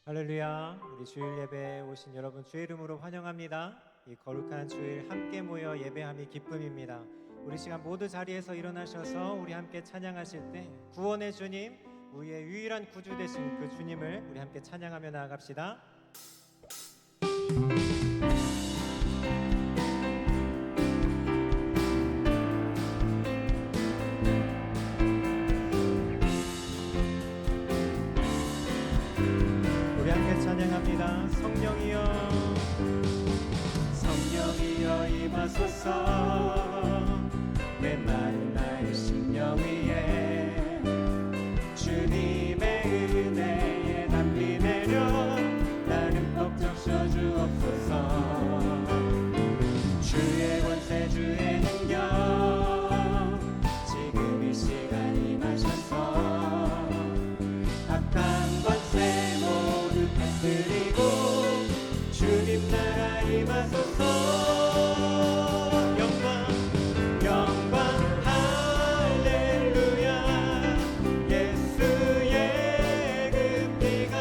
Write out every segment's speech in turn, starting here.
할렐루야. 우리 주일 예배에 오신 여러분 주의 이름으로 환영합니다. 이 거룩한 주일 함께 모여 예배함이 기쁨입니다. 우리 시간 모두 자리에서 일어나셔서 우리 함께 찬양하실 때 구원의 주님, 우리의 유일한 구주 되신 그 주님을 우리 함께 찬양하며 나아갑시다. 우리 함께 찬양합니다. 성령이여, 성령이여 임하소서. 메마른 나의 심령 위에 주님의 은혜에 담비 내려 나는 법 적셔 주옵소서. 주의 권세 주의 능력 지금 이 시간 임하셔서 악한 권세 모두 깨뜨리고 주님 나라 임하소서. 영광 영광 할렐루야. 예수의 그 피가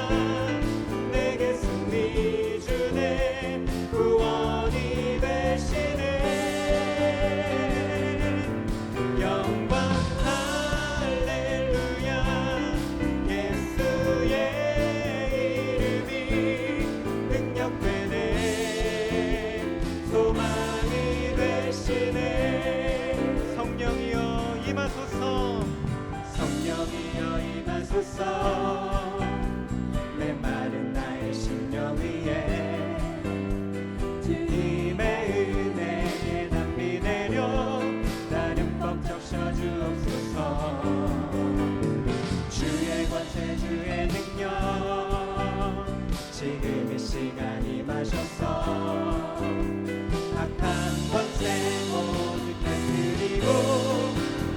내게 승리 주네. 구원이 되시네. 영광 할렐루야. 예수의 이름이 능력되네. 소망이 되시네. 성령이여 임하소서. 성령이여 임하소서. 메마른 나의 심령 위에 주님의 은혜에 담비 내려 나는 법 적셔 주옵소서. 주의 권세 주의 능력 지금 이 시간 임하셔서 악한 권세 모두 깨뜨리고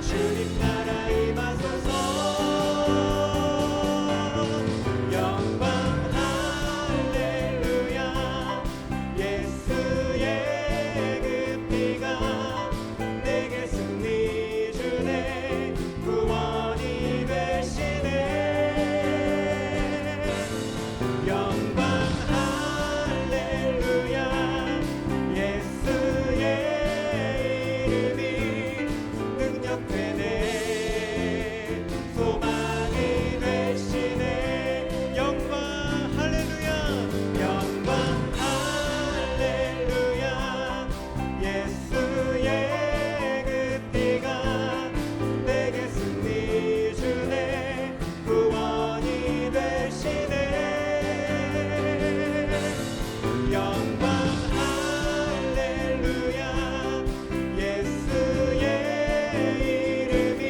주님 나라 임하소서. 영광 할렐루야. 예수의 그 피가 내게 승리 주네. 구원이 되시네. 영광 할렐루야. 예수의 이름이 능력되네. 소망이 되시네. 영광 할렐루야. 영광 할렐루야. 예수의 그 피가 내게 승리 주네. 구원이 되시네. 영광 할렐루야. 예수의 이름이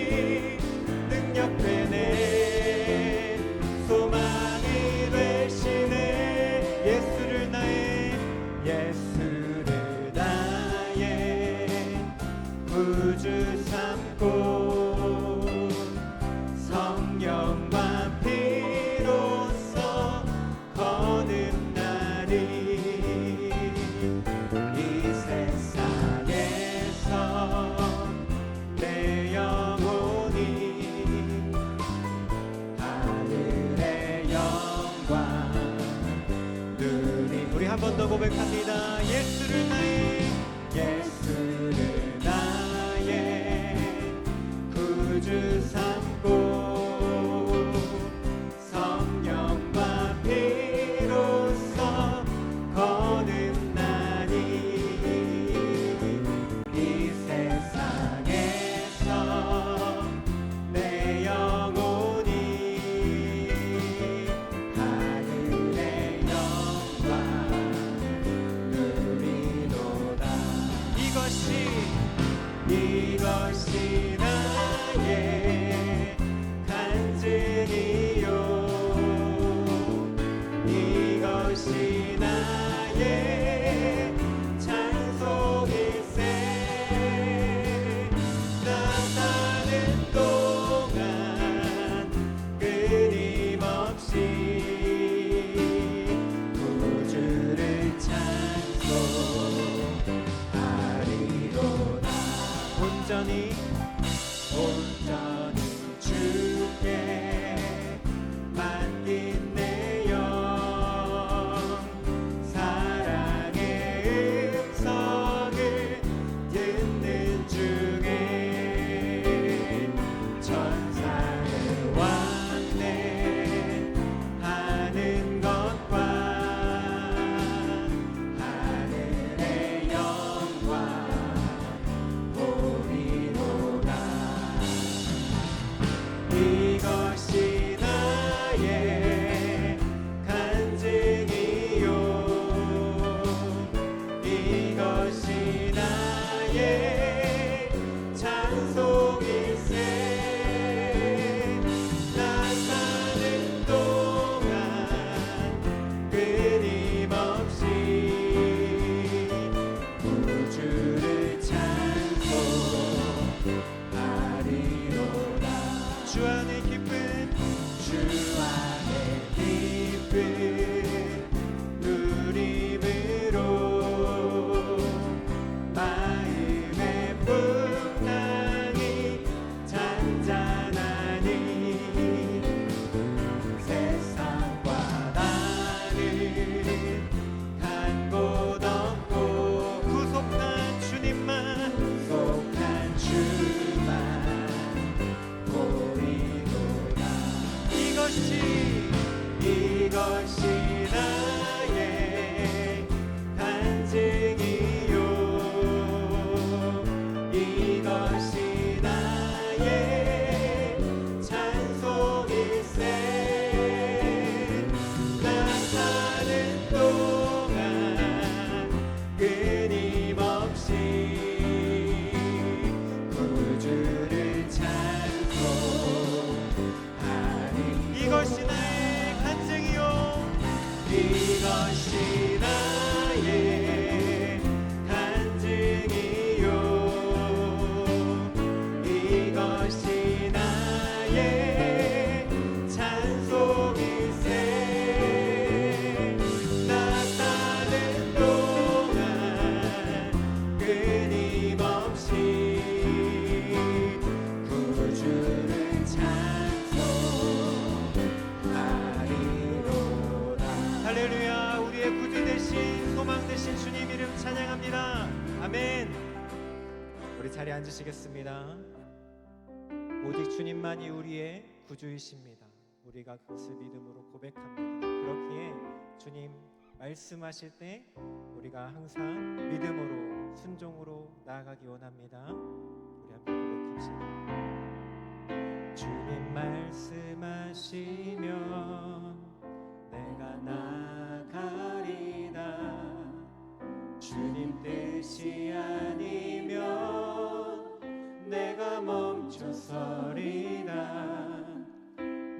능력되네. 소망이 되시네. 예수를 나의 구주 삼고 성령과 피로써 거듭나리. 이 세상에서 내 영혼이 하늘의 영광 누리. 우리 한 번 더 고백합니다. 예수를 나의 구주 삼고 성령과 피로써 거듭나니 이 세상에서 내 영혼이 하늘의 영광 누리도다. 이것이 나의 간증이요. 이것이 나의 찬송일세. 나 사는 동안 끊임없이 구주를 찬송하리로다. 온전히 주께 맡긴 내 영혼 누림으로 마음의 풍랑이 잔잔하니 세상과 나는 간 곳 없고 구속한 주만 보이도다. 이것이 나의 간증이요, 이것이 나의 찬송일세. 나 사는 동안 끊임없이 구주를 찬송하리. 이것이 나의 간증이요, 이것이 나의 간증이요, 이것이 나의 찬송일세. 나 사는 동안 끊임없이 구주를 찬송하리로다. 할렐루야. 우리의 구주 되신 소망 되신 주님 이름 찬양합니다. 아멘. 우리 자리에 앉으시겠습니다. 오직 주님만이 우리의 구주이십니다. 우리가 그것을 믿음으로 고백합니다. 그렇기에 주님 말씀하실 때 우리가 항상 믿음으로 순종으로 나아가기 원합니다. 우리 함께 고백합시다. 주님 말씀하시면 내가 나가리다. 주님 뜻이 아니면 내가 멈춰서리다.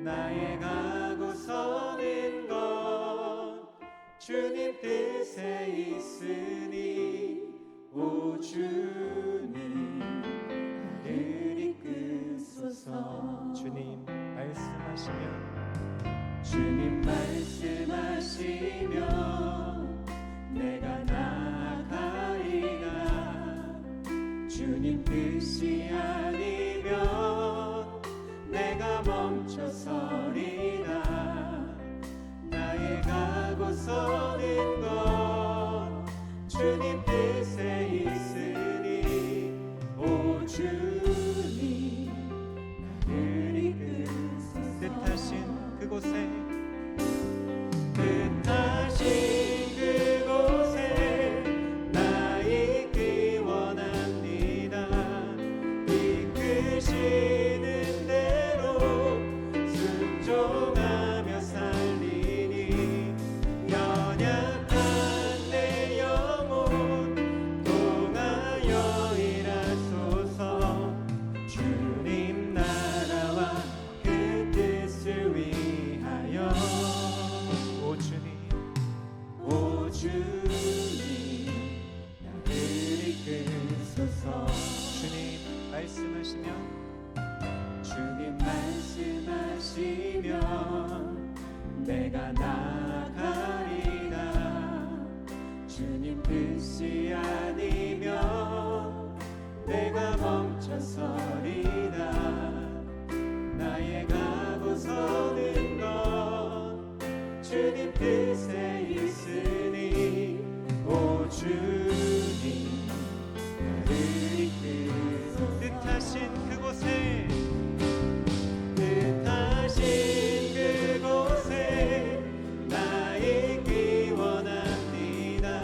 나의 가고 서는 것 주님 뜻에 있으니 오 주님 나를 이끄소서. 주님 말씀하시면 주님 말씀하시면 내가 나가리라. 주님 뜻이 아니면 내가 멈춰서리라. 나의 가고 서는 것 주님 뜻에 있으니 오 주님 나를 이끄소서. 뜻하신 그곳에 나 있기 원합니다. 이끄시는 대로 순종하며 살리니 연약한 내 영혼 통하여 일하소서. 주님 나라와 그 뜻을 위하여 오 주님 나를 이끄소서. 주님 말씀하시면 내가 나가리라. 주님 뜻이 아니면 내가 멈춰서리라. 나의 가고 서는 것 주님 뜻에 있으니 오 주님 나를 이끄소서. 뜻하신 그곳에 나 있기 원합니다.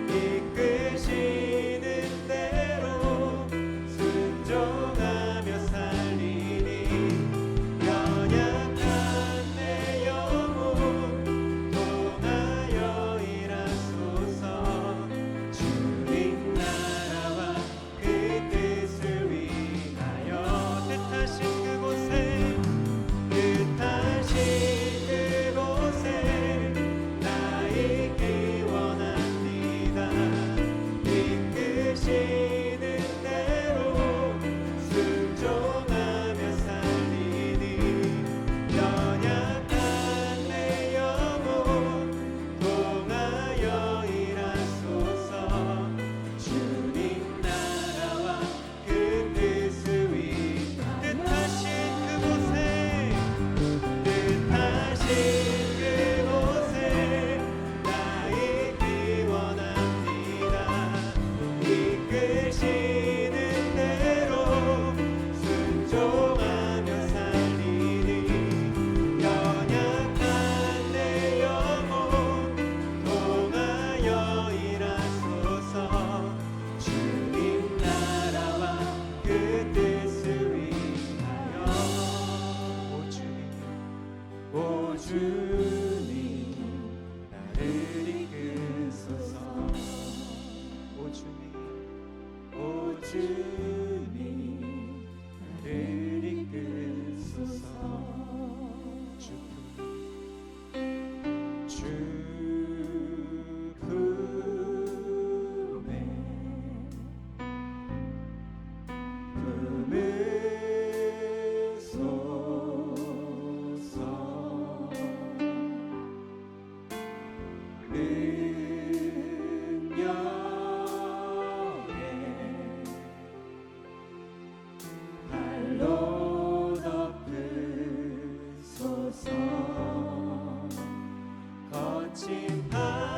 이끄시는 대로 순종하며 살리니 연약한 내 영혼 통하여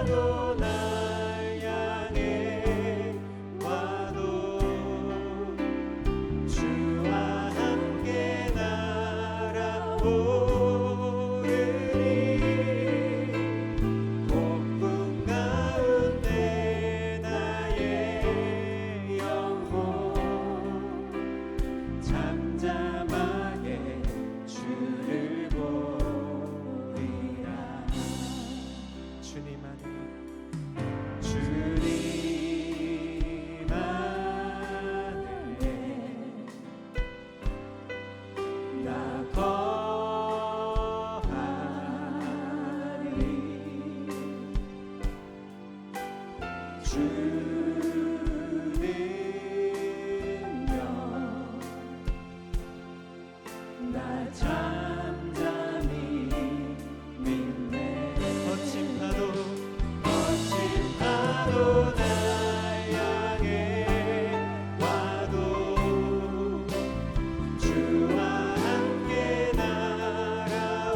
파도 날 향해 와도 주와 함께 날아오르리. 폭풍 가운데 나의 영혼 잠잠하게 주를 보리라. 주님 안에 나 거하리. 주는요 나 잠잠히 믿네. 거친 파도 날 향해 와도 주와 함께 날아오르리.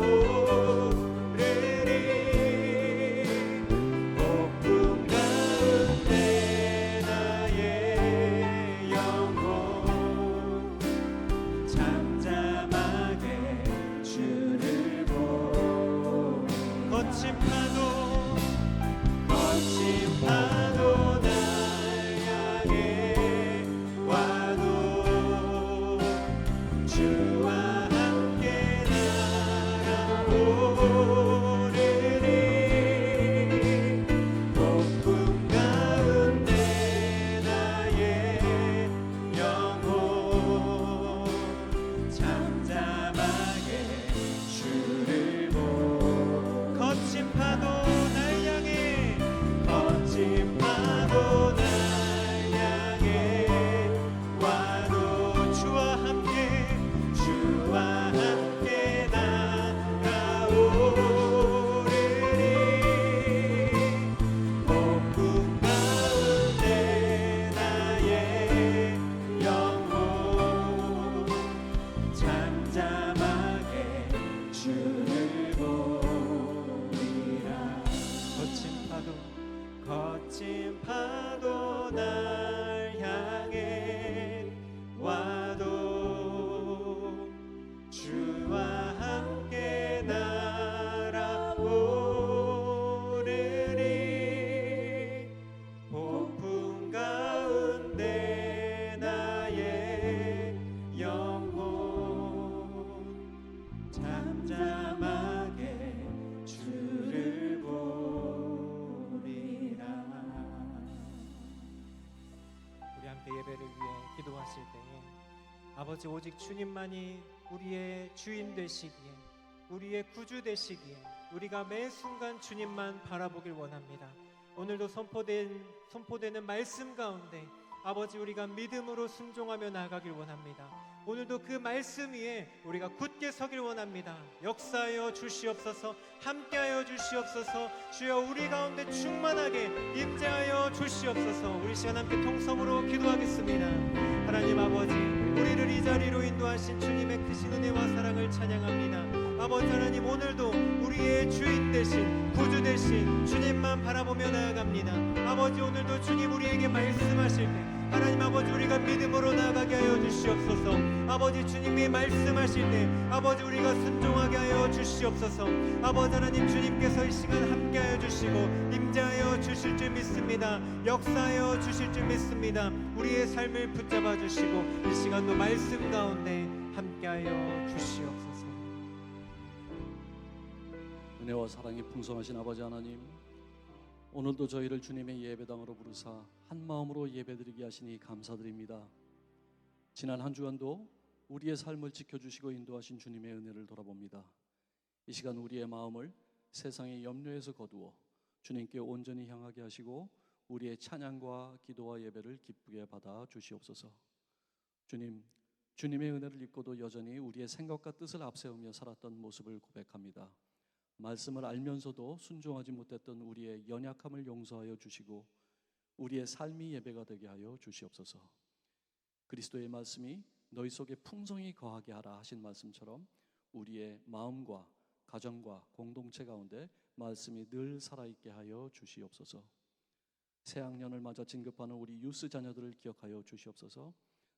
폭풍 가운데 나의 영혼 잠잠하게 주를 보. 거친 파도 날 향해 와도 주와 함께 날아오르리. 폭풍 가운데 나의 영혼 잠잠하게 주를 보. 거친 파도 날 향해 와도 주와 함께 날아오르리. 폭풍 가운데 나의 영혼 잠잠하게 주를 보리라. 거친 파도 날 향해 와도 주와 함께 날아오르리. 폭풍 가운데 나의 영혼 잠잠하게 주를 보리라. 우리 함께 예배를 위해 기도하실 때에 아버지 오직 주님만이 우리의 주인 되시기에, 우리의 구주 되시기에 우리가 매 순간 주님만 바라보길 원합니다. 오늘도 선포되는 말씀 가운데 아버지 우리가 믿음으로 순종하며 나아가길 원합니다. 오늘도 그 말씀 위에 우리가 굳게 서길 원합니다. 역사하여 주시옵소서. 함께하여 주시옵소서. 주여 우리 가운데 충만하게 임재하여 주시옵소서. 우리 시간 함께 통성으로 기도하겠습니다. 하나님 아버지, 우리를 이 자리로 인도하신 주님의 크신 은혜와 사랑을 찬양합니다. 아버지 하나님, 오늘도 우리의 주인 되신, 구주 되신 주님만 바라보며 나아갑니다. 아버지 오늘도 주님 우리에게 말씀하실 때 하나님 아버지 우리가 믿음으로 나아가게 하여 주시옵소서. 아버지 주님이 말씀하실 때 아버지 우리가 순종하게 하여 주시옵소서. 아버지 하나님, 주님께서 이 시간 함께하여 주시고 임재하여 주실 줄 믿습니다. 역사하여 주실 줄 믿습니다. 우리의 삶을 붙잡아 주시고 이 시간도 말씀 가운데 함께하여 주시옵소서. 은혜와 사랑이 풍성하신 아버지 하나님, 오늘도 저희를 주님의 예배당으로 부르사 한 마음으로 예배드리게 하시니 감사드립니다. 지난 한 주간도 우리의 삶을 지켜주시고 인도하신 주님의 은혜를 돌아봅니다. 이 시간 우리의 마음을 세상의 염려에서 거두어 주님께 온전히 향하게 하시고 우리의 찬양과 기도와 예배를 기쁘게 받아 주시옵소서. 주님, 주님의 은혜를 입고도 여전히 우리의 생각과 뜻을 앞세우며 살았던 모습을 고백합니다. 말씀을 알면서도 순종하지 못했던 우리의 연약함을 용서하여 주시고 우리의 삶이 예배가 되게 하여 주시옵소서. 그리스도의 말씀이 너희 속에 풍성히 거하게 하라 하신 말씀처럼 우리의 마음과 가정과 공동체 가운데 말씀이 늘 살아있게 하여 주시옵소서. 새학년을 맞아 진급하는 우리 유스 자녀들을 기억하여 주시옵소서.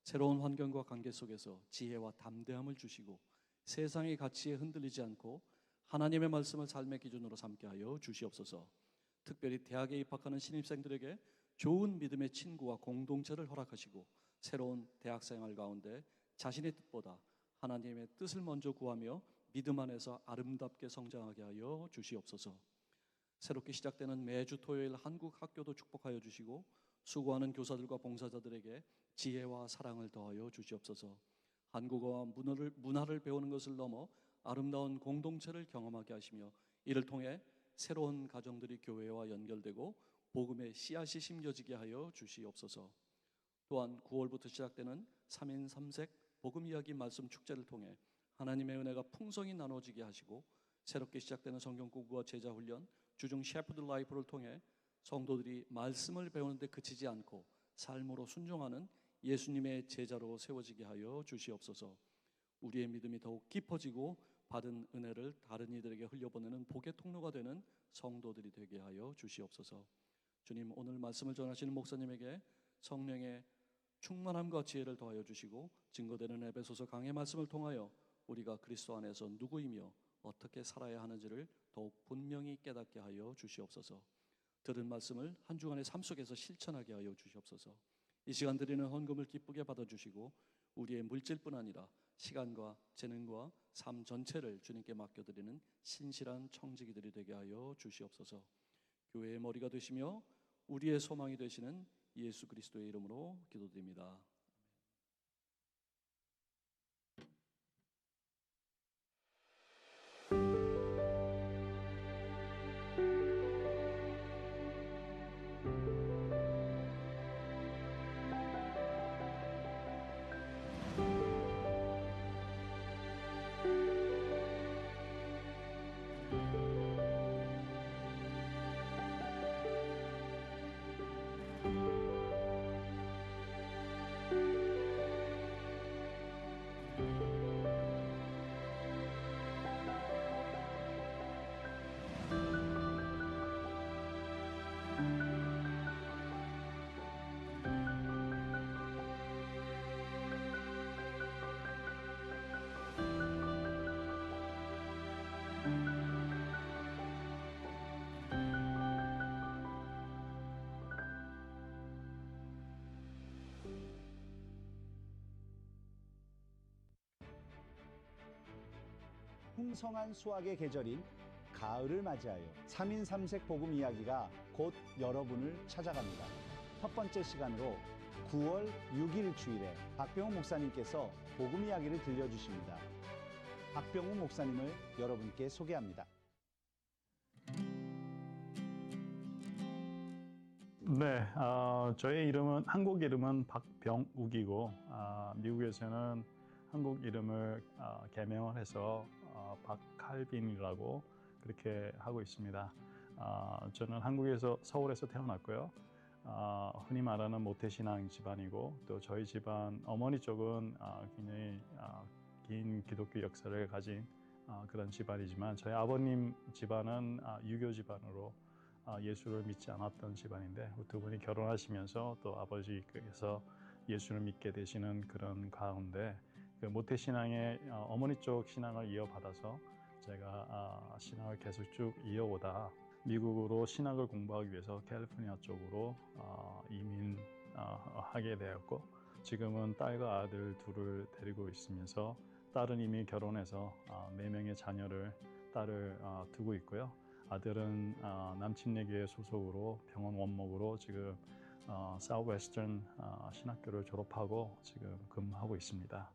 새로운 환경과 관계 속에서 지혜와 담대함을 주시고 세상의 가치에 흔들리지 않고 하나님의 말씀을 삶의 기준으로 삼게 하여 주시옵소서. 특별히 대학에 입학하는 신입생들에게 좋은 믿음의 친구와 공동체를 허락하시고 새로운 대학생활 가운데 자신의 뜻보다 하나님의 뜻을 먼저 구하며 믿음 안에서 아름답게 성장하게 하여 주시옵소서. 새롭게 시작되는 매주 토요일 한국 학교도 축복하여 주시고 수고하는 교사들과 봉사자들에게 지혜와 사랑을 더하여 주시옵소서. 한국어와 문화를 배우는 것을 넘어 아름다운 공동체를 경험하게 하시며 이를 통해 새로운 가정들이 교회와 연결되고 복음의 씨앗이 심겨지게 하여 주시옵소서. 또한 9월부터 시작되는 3인 3색 복음 이야기 말씀 축제를 통해 하나님의 은혜가 풍성히 나눠지게 하시고 새롭게 시작되는 성경 공부와 제자 훈련 주중 셰퍼드 라이프를 통해 성도들이 말씀을 배우는데 그치지 않고 삶으로 순종하는 예수님의 제자로 세워지게 하여 주시옵소서. 우리의 믿음이 더욱 깊어지고 받은 은혜를 다른 이들에게 흘려보내는 복의 통로가 되는 성도들이 되게 하여 주시옵소서. 주님, 오늘 말씀을 전하시는 목사님에게 성령의 충만함과 지혜를 더하여 주시고 증거되는 에베소서 강의 말씀을 통하여 우리가 그리스도 안에서 누구이며 어떻게 살아야 하는지를 더욱 분명히 깨닫게 하여 주시옵소서. 들은 말씀을 한 주간의 삶 속에서 실천하게 하여 주시옵소서. 이 시간 드리는 헌금을 기쁘게 받아주시고 우리의 물질뿐 아니라 시간과 재능과 삶 전체를 주님께 맡겨드리는 신실한 청지기들이 되게 하여 주시옵소서. 교회의 머리가 되시며 우리의 소망이 되시는 예수 그리스도의 이름으로 기도드립니다. 풍성한 수확의 계절인 가을을 맞이하여 3인 3색 복음 이야기가 곧 여러분을 찾아갑니다. 첫 번째 시간으로 9월 6일 주일에 박병우 목사님께서 복음 이야기를 들려주십니다. 박병우 목사님을 여러분께 소개합니다. 네, 저의 이름은 한국 이름은 박병욱이고 미국에서는 한국 이름을 개명을 해서 박칼빈이라고 그렇게 하고 있습니다. 저는 한국에서 서울에서 태어났고요. 흔히 말하는 모태신앙 집안이고 또 저희 집안 어머니 쪽은 굉장히 긴 기독교 역사를 가진 그런 집안이지만 저희 아버님 집안은 유교 집안으로 예수를 믿지 않았던 집안인데 두 분이 결혼하시면서 또 아버지께서 예수를 믿게 되시는 그런 가운데 그 모태신앙의 어머니 쪽 신앙을 이어받아서 제가 신앙을 계속 쭉 이어오다 미국으로 신학을 공부하기 위해서 캘리포니아 쪽으로 이민하게 되었고 지금은 딸과 아들 둘을 데리고 있으면서 딸은 이미 결혼해서 4명의 자녀를 딸을 두고 있고요. 아들은 남침내교회 소속으로 병원 원목으로 지금 사우웨스턴 신학교를 졸업하고 지금 근무하고 있습니다.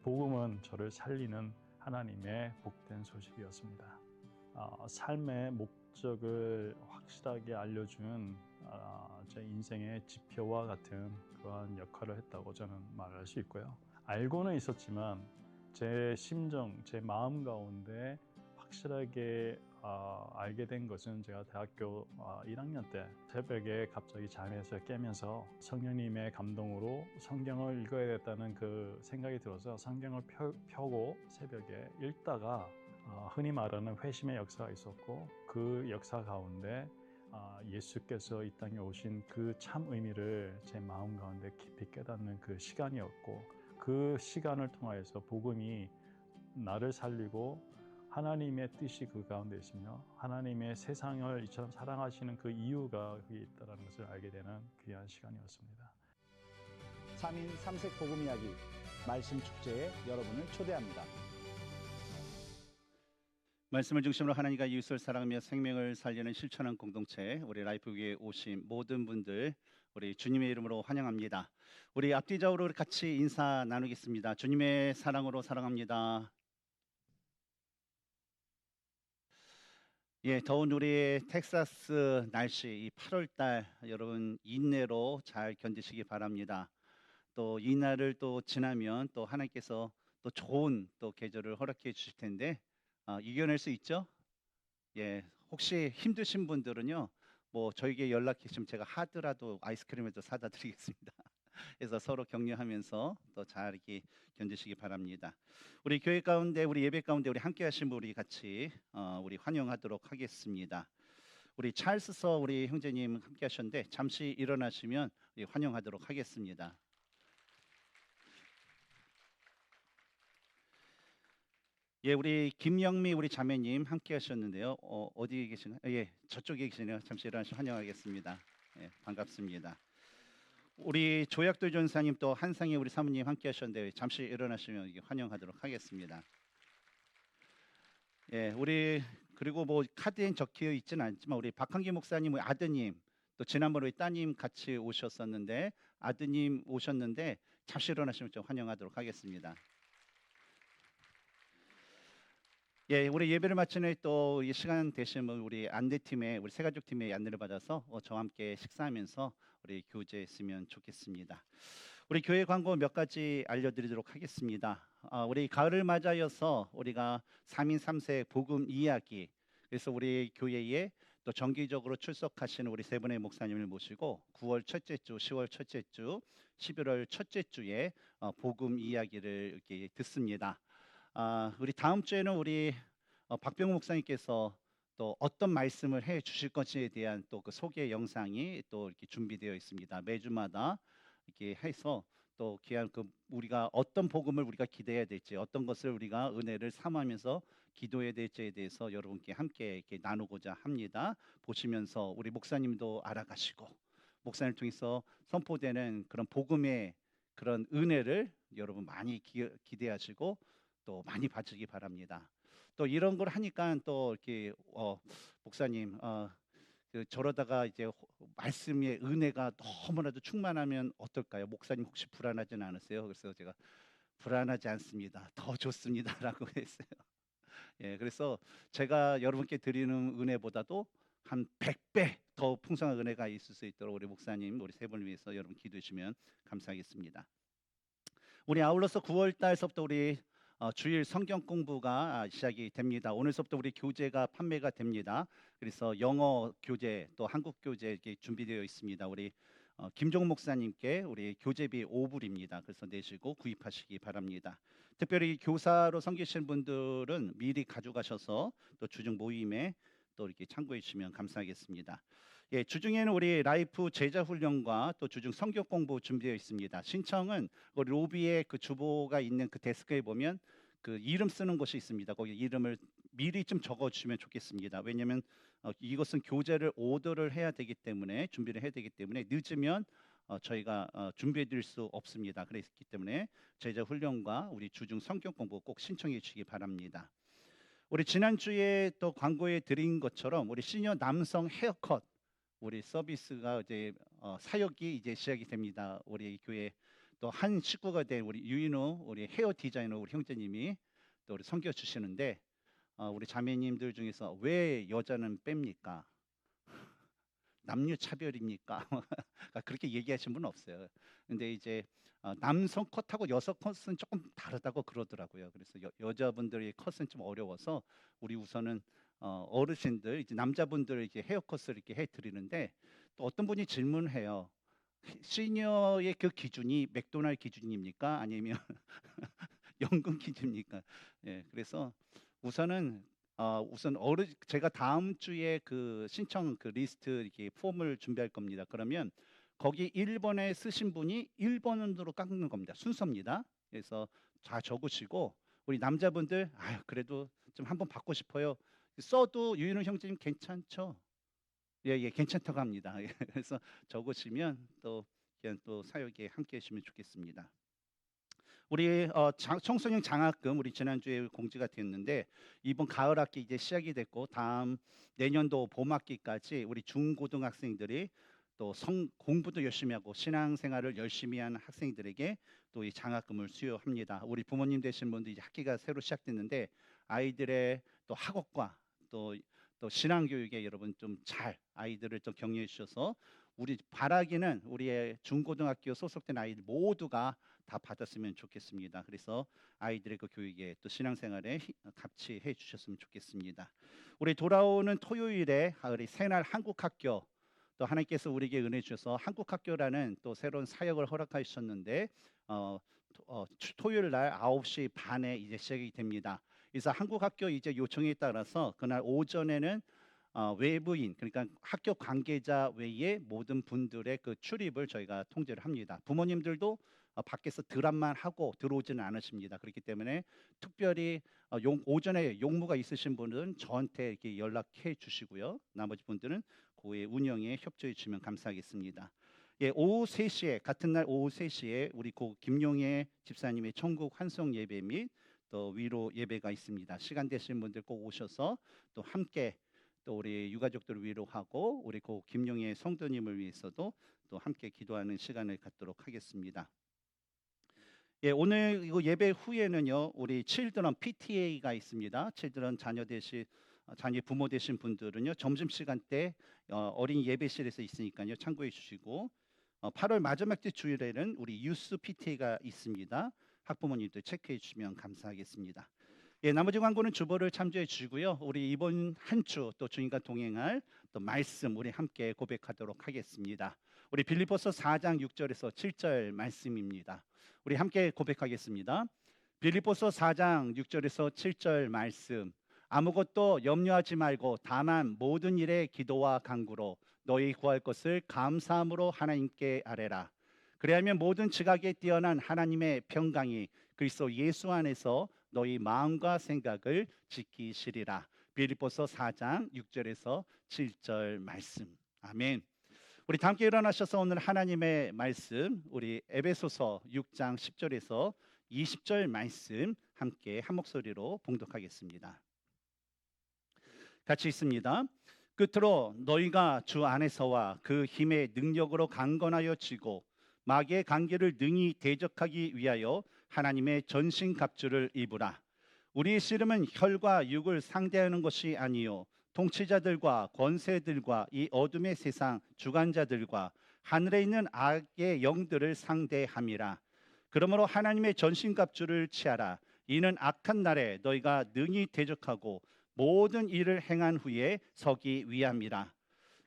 복음은 저를 살리는 하나님의 복된 소식이었습니다. 삶의 목적을 확실하게 알려준 제 인생의 지표와 같은 그러한 역할을 했다고 저는 말할 수 있고요. 알고는 있었지만 제 심정, 제 마음 가운데 확실하게 알게 된 것은 제가 대학교 1학년 때 새벽에 갑자기 잠에서 깨면서 성령님의 감동으로 성경을 읽어야겠다는 그 생각이 들어서 성경을 펴고 새벽에 읽다가 흔히 말하는 회심의 역사가 있었고 그 역사 가운데 예수께서 이 땅에 오신 그 참 의미를 제 마음 가운데 깊이 깨닫는 그 시간이었고 그 시간을 통하여서 복음이 나를 살리고 하나님의 뜻이 그 가운데 있으며 하나님의 세상을 이처럼 사랑하시는 그 이유가 거기에 있다는 것을 알게 되는 귀한 시간이었습니다. 3인 3색 복음 이야기 말씀 축제에 여러분을 초대합니다. 말씀을 중심으로 하나님과 이웃을 사랑하며 생명을 살리는 실천하는 공동체 우리 라이프교회에 오신 모든 분들 우리 주님의 이름으로 환영합니다. 우리 앞뒤적으로 같이 인사 나누겠습니다. 주님의 사랑으로 사랑합니다. 예, 더운 우리 텍사스 날씨 이 8월 달 여러분 인내로 잘 견디시기 바랍니다. 또 이 날을 또 지나면 또 하나님께서 또 좋은 또 계절을 허락해 주실 텐데 이겨낼 수 있죠? 예, 혹시 힘드신 분들은요, 뭐 저에게 연락해 주시면 제가 하더라도 아이스크림을 사다 드리겠습니다. 그래서 서로 격려하면서 또 잘 이렇게 견디시기 바랍니다. 우리 교회 가운데, 우리 예배 가운데 우리 함께하신 분 우리 같이 우리 환영하도록 하겠습니다. 우리 찰스서 우리 형제님 함께하셨는데 잠시 일어나시면 환영하도록 하겠습니다. 예, 우리 김영미 우리 자매님 함께 하셨는데요. 어디 계시나요? 예, 저쪽에 계시네요. 잠시 일어나시면 환영하겠습니다. 예, 반갑습니다. 우리 조약도 전사님 또 한상희 우리 사모님 함께 하셨는데 잠시 일어나시면 환영하도록 하겠습니다. 예, 우리 그리고 뭐 카드엔 적혀 있지는 않지만 우리 박한기 목사님 우리 아드님 또 지난번에 따님 같이 오셨었는데 아드님 오셨는데 잠시 일어나시면 좀 환영하도록 하겠습니다. 예, 우리 예배를 마치는 또 이 시간 되시면 우리 안내팀의 우리 새가족 팀의 안내를 받아서 저와 함께 식사하면서 우리 교제했으면 좋겠습니다. 우리 교회 광고 몇 가지 알려드리도록 하겠습니다. 우리 가을을 맞아서 우리가 3인 3색 복음 이야기 그래서 우리 교회에 또 정기적으로 출석하시는 우리 세 분의 목사님을 모시고 9월 첫째 주, 10월 첫째 주, 11월 첫째 주에 복음 이야기를 이렇게 듣습니다. 우리 다음 주에는 우리 박병우 목사님께서 또 어떤 말씀을 해 주실 것에 대한 또 그 소개 영상이 또 이렇게 준비되어 있습니다. 매주마다 이렇게 해서 또 귀한 그 우리가 어떤 복음을 우리가 기대해야 될지 어떤 것을 우리가 은혜를 삼으면서 기도해야 될지에 대해서 여러분께 함께 이렇게 나누고자 합니다. 보시면서 우리 목사님도 알아가시고 목사님을 통해서 선포되는 그런 복음의 그런 은혜를 여러분 많이 기대하시고 또 많이 받으시기 바랍니다. 또 이런 걸 하니까 또 이렇게 목사님 저러다가 이제 말씀의 은혜가 너무나도 충만하면 어떨까요? 목사님 혹시 불안하지는 않으세요? 그래서 제가 불안하지 않습니다. 더 좋습니다라고 했어요. 예, 그래서 제가 여러분께 드리는 은혜보다도 한 100배 더 풍성한 은혜가 있을 수 있도록 우리 목사님, 우리 세 분을 위해서 여러분 기도해 주시면 감사하겠습니다. 우리 아울러서 9월 달서부터 우리 주일 성경 공부가 시작이 됩니다. 오늘서부터 우리 교재가 판매가 됩니다. 그래서 영어 교재 또 한국 교재 이렇게 준비되어 있습니다. 우리 김종 목사님께 우리 교재비 5불입니다. 그래서 내시고 구입하시기 바랍니다. 특별히 교사로 섬기시는 분들은 미리 가져가셔서 또 주중 모임에 또 이렇게 참고해 주시면 감사하겠습니다. 예, 주중에는 우리 라이프 제자 훈련과 또 주중 성경 공부 준비되어 있습니다. 신청은 그 로비에 그 주보가 있는 그 데스크에 보면 그 이름 쓰는 곳이 있습니다. 거기 이름을 미리 좀 적어 주시면 좋겠습니다. 왜냐하면 이것은 교재를 오더를 해야 되기 때문에 준비를 해야 되기 때문에 늦으면 저희가 준비해 드릴 수 없습니다. 그렇기 때문에 제자 훈련과 우리 주중 성경 공부 꼭 신청해 주시기 바랍니다. 우리 지난주에 또 광고에 드린 것처럼 우리 시니어 남성 헤어컷 우리 서비스가 이제 사역이 이제 시작이 됩니다. 우리 교회 또 한 식구가 된 우리 유인호 우리 헤어 디자이너 우리 형제님이 또 우리 섬겨 주시는데 우리 자매님들 중에서 왜 여자는 뺍니까? 남녀 차별입니까? 그렇게 얘기하신 분은 없어요. 근데 이제 남성 컷하고 여성 컷은 조금 다르다고 그러더라고요. 그래서 여자분들의 컷은 좀 어려워서 우리 우선은 어르신들 이제 남자분들 이제 헤어컷을 이렇게 해 드리는데 또 어떤 분이 질문해요. 시니어의 그 기준이 맥도날드 기준입니까? 아니면 연금 기준입니까? 예, 그래서 우선은 우선 제가 다음 주에 그 신청 그 리스트 이렇게 폼을 준비할 겁니다. 그러면 거기 1번에 쓰신 분이 1번으로 깎는 겁니다. 순서입니다. 그래서 다 적으시고 우리 남자분들 그래도 좀 한번 받고 싶어요. 써도 유인호 형제님 괜찮죠? 예, 예, 괜찮다고 합니다. 예, 그래서 적으시면 또 그냥 또 사역에 함께 하시면 좋겠습니다. 우리 청소년 장학금 우리 지난주에 공지가 됐는데 이번 가을 학기 이제 시작이 됐고 다음 내년도 봄 학기까지 우리 중고등학생들이 또 공부도 열심히 하고 신앙생활을 열심히 하는 학생들에게 또 이 장학금을 수여합니다. 우리 부모님 되신 분들 이제 학기가 새로 시작됐는데 아이들의 또 학업과 또 신앙교육에 여러분 좀 잘 아이들을 좀 격려해 주셔서 우리 바라기는 우리의 중고등학교 소속된 아이들 모두가 다 받았으면 좋겠습니다. 그래서 아이들의 그 교육에 또 신앙생활에 같이 해 주셨으면 좋겠습니다. 우리 돌아오는 토요일에 우리 새날 한국학교 또 하나님께서 우리에게 은혜 주셔서 한국학교라는 또 새로운 사역을 허락하셨는데 토요일 날 9시 반에 이제 시작이 됩니다. 그래서 한국학교 이제 요청에 따라서 그날 오전에는 외부인 그러니까 학교 관계자 외에 모든 분들의 그 출입을 저희가 통제를 합니다. 부모님들도 밖에서 드랍만 하고 들어오지는 않으십니다. 그렇기 때문에 특별히 오전에 용무가 있으신 분은 저한테 이렇게 연락해 주시고요. 나머지 분들은 그의 운영에 협조해 주시면 감사하겠습니다. 예, 오후 3시에 같은 날 오후 3시에 우리 고 김용혜 집사님의 천국 환송 예배 및 또 위로 예배가 있습니다. 시간 되시는 분들 꼭 오셔서 또 함께 또 우리 유가족들을 위로하고 우리 고 김용혜 성도님을 위해서도 또 함께 기도하는 시간을 갖도록 하겠습니다. 예, 오늘 이거 예배 후에는요 우리 칠드런 PTA가 있습니다. 칠드런 자녀 부모 되신 분들은요 점심 시간 때 어린 예배실에서 있으니까요 참고해 주시고 8월 마지막 주 주일에는 우리 유스 PTA가 있습니다. 학부모님들 체크해 주시면 감사하겠습니다. 예, 나머지 광고는 주보를 참조해 주시고요. 우리 이번 한 주 또 주님과 동행할 또 말씀 우리 함께 고백하도록 하겠습니다. 우리 빌립보서 4장 6절에서 7절 말씀입니다. 우리 함께 고백하겠습니다. 빌립보서 4장 6절에서 7절 말씀. 아무것도 염려하지 말고 다만 모든 일에 기도와 간구로 너희 구할 것을 감사함으로 하나님께 아뢰라. 그리하면 모든 지각에 뛰어난 하나님의 평강이 그리스도 예수 안에서 너희 마음과 생각을 지키시리라. 빌립보서 4장 6절에서 7절 말씀. 아멘. 우리 다 함께 일어나셔서 오늘 하나님의 말씀 우리 에베소서 6장 10절에서 20절 말씀 함께 한 목소리로 봉독하겠습니다. 같이 있습니다. 끝으로 너희가 주 안에서와 그 힘의 능력으로 강건하여 지고 마귀의 관계를 능히 대적하기 위하여 하나님의 전신갑주를 입으라. 우리의 씨름은 혈과 육을 상대하는 것이 아니요 통치자들과 권세들과 이 어둠의 세상 주관자들과 하늘에 있는 악의 영들을 상대함이라. 그러므로 하나님의 전신갑주를 취하라. 이는 악한 날에 너희가 능히 대적하고 모든 일을 행한 후에 서기 위함이라.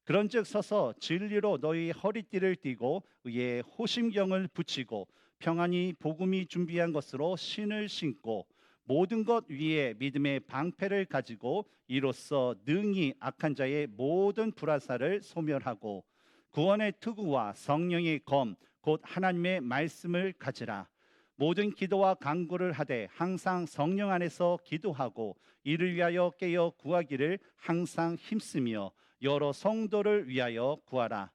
그런즉 서서 진리로 너희 허리띠를 띠고 의의 호심경을 붙이고 평안히 복음이 준비한 것으로 신을 신고 모든 것 위에 믿음의 방패를 가지고 이로써 능히 악한 자의 모든 불화살을 소멸하고 구원의 투구와 성령의 검 곧 하나님의 말씀을 가지라. 모든 기도와 간구를 하되 항상 성령 안에서 기도하고 이를 위하여 깨어 구하기를 항상 힘쓰며 여러 성도를 위하여 구하라.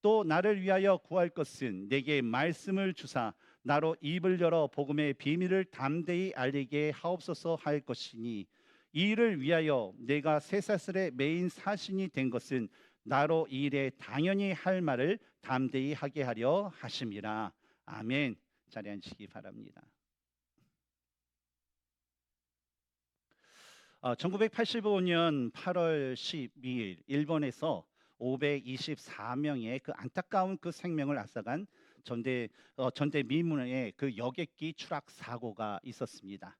또 나를 위하여 구할 것은 내게 말씀을 주사 나로 입을 열어 복음의 비밀을 담대히 알리게 하옵소서 할 것이니 이 일을 위하여 내가 쇠사슬의 메인 사신이 된 것은 나로 이 일에 당연히 할 말을 담대히 하게 하려 하심이라. 아멘. 자리에 앉으시기 바랍니다. 1985년 8월 12일 일본에서 524명의 그 안타까운 그 생명을 앗아간 전대미문의 그 여객기 추락 사고가 있었습니다.